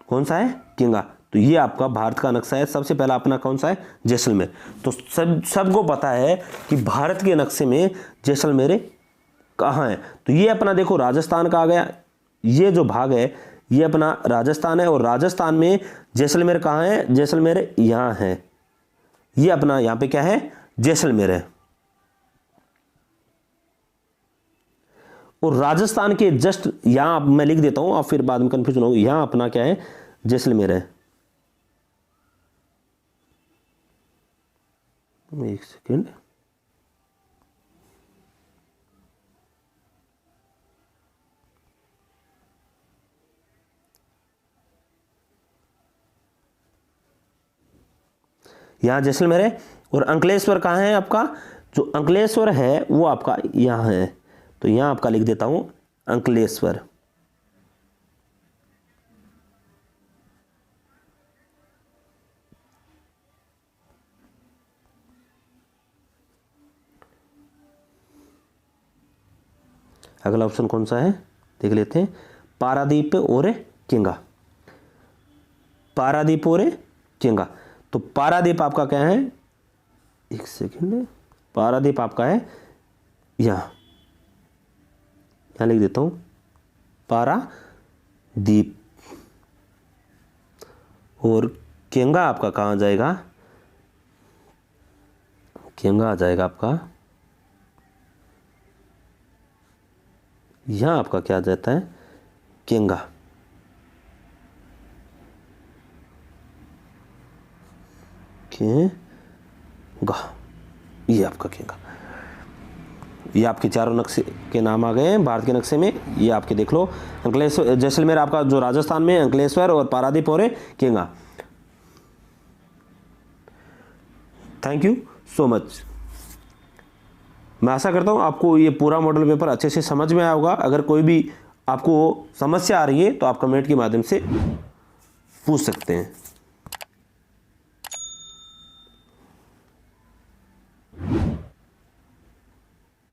कौन सा है? केंगा। तो ये आपका भारत का नक्शा है। सबसे पहला अपना कौन सा है? जैसलमेर। तो सबको पता है कि भारत के नक्शे में जैसलमेर कहाँ है। तो ये अपना देखो राजस्थान का आ गया। ये जो भाग है ये अपना राजस्थान है और राजस्थान में जैसलमेर कहाँ है? जैसलमेर यहाँ है। ये अपना यहाँ पे क्या है? जैसलमेर है। और राजस्थान के जस्ट यहाँ मैं लिख देता हूं, आप फिर बाद में कंफ्यूजन होगा। यहाँ अपना क्या है? जैसलमेर है। एक सेकेंड, यहां जैसलमेर है। और अंकलेश्वर कहाँ है आपका? जो अंकलेश्वर है वो आपका यहां है। तो यहां आपका लिख देता हूं अंकलेश्वर। अगला ऑप्शन कौन सा है देख लेते हैं। पारादीप और केंगा। पारादीप और केंगा। तो पारादीप आपका क्या है? एक सेकेंड, पारादीप आपका है यहां लिख देता हूं पारादीप। और केंगा आपका कहां जाएगा? केंगा आ जाएगा आपका यहां। आपका क्या जाता है? केंगा। केंगा, ये आपका केंगा। ये आपके चारों नक्शे के नाम आ गए हैं भारत के नक्शे में। ये आपके देख लो, अंकलेश्वर, जैसलमेर आपका जो राजस्थान में, अंकलेश्वर और पारादीप और केंगा। Thank you so much. मैं आशा करता हूँ आपको ये पूरा मॉडल पेपर अच्छे से समझ में आया होगा। अगर कोई भी आपको समस्या आ रही है तो आप कमेंट के माध्यम से पूछ सकते हैं।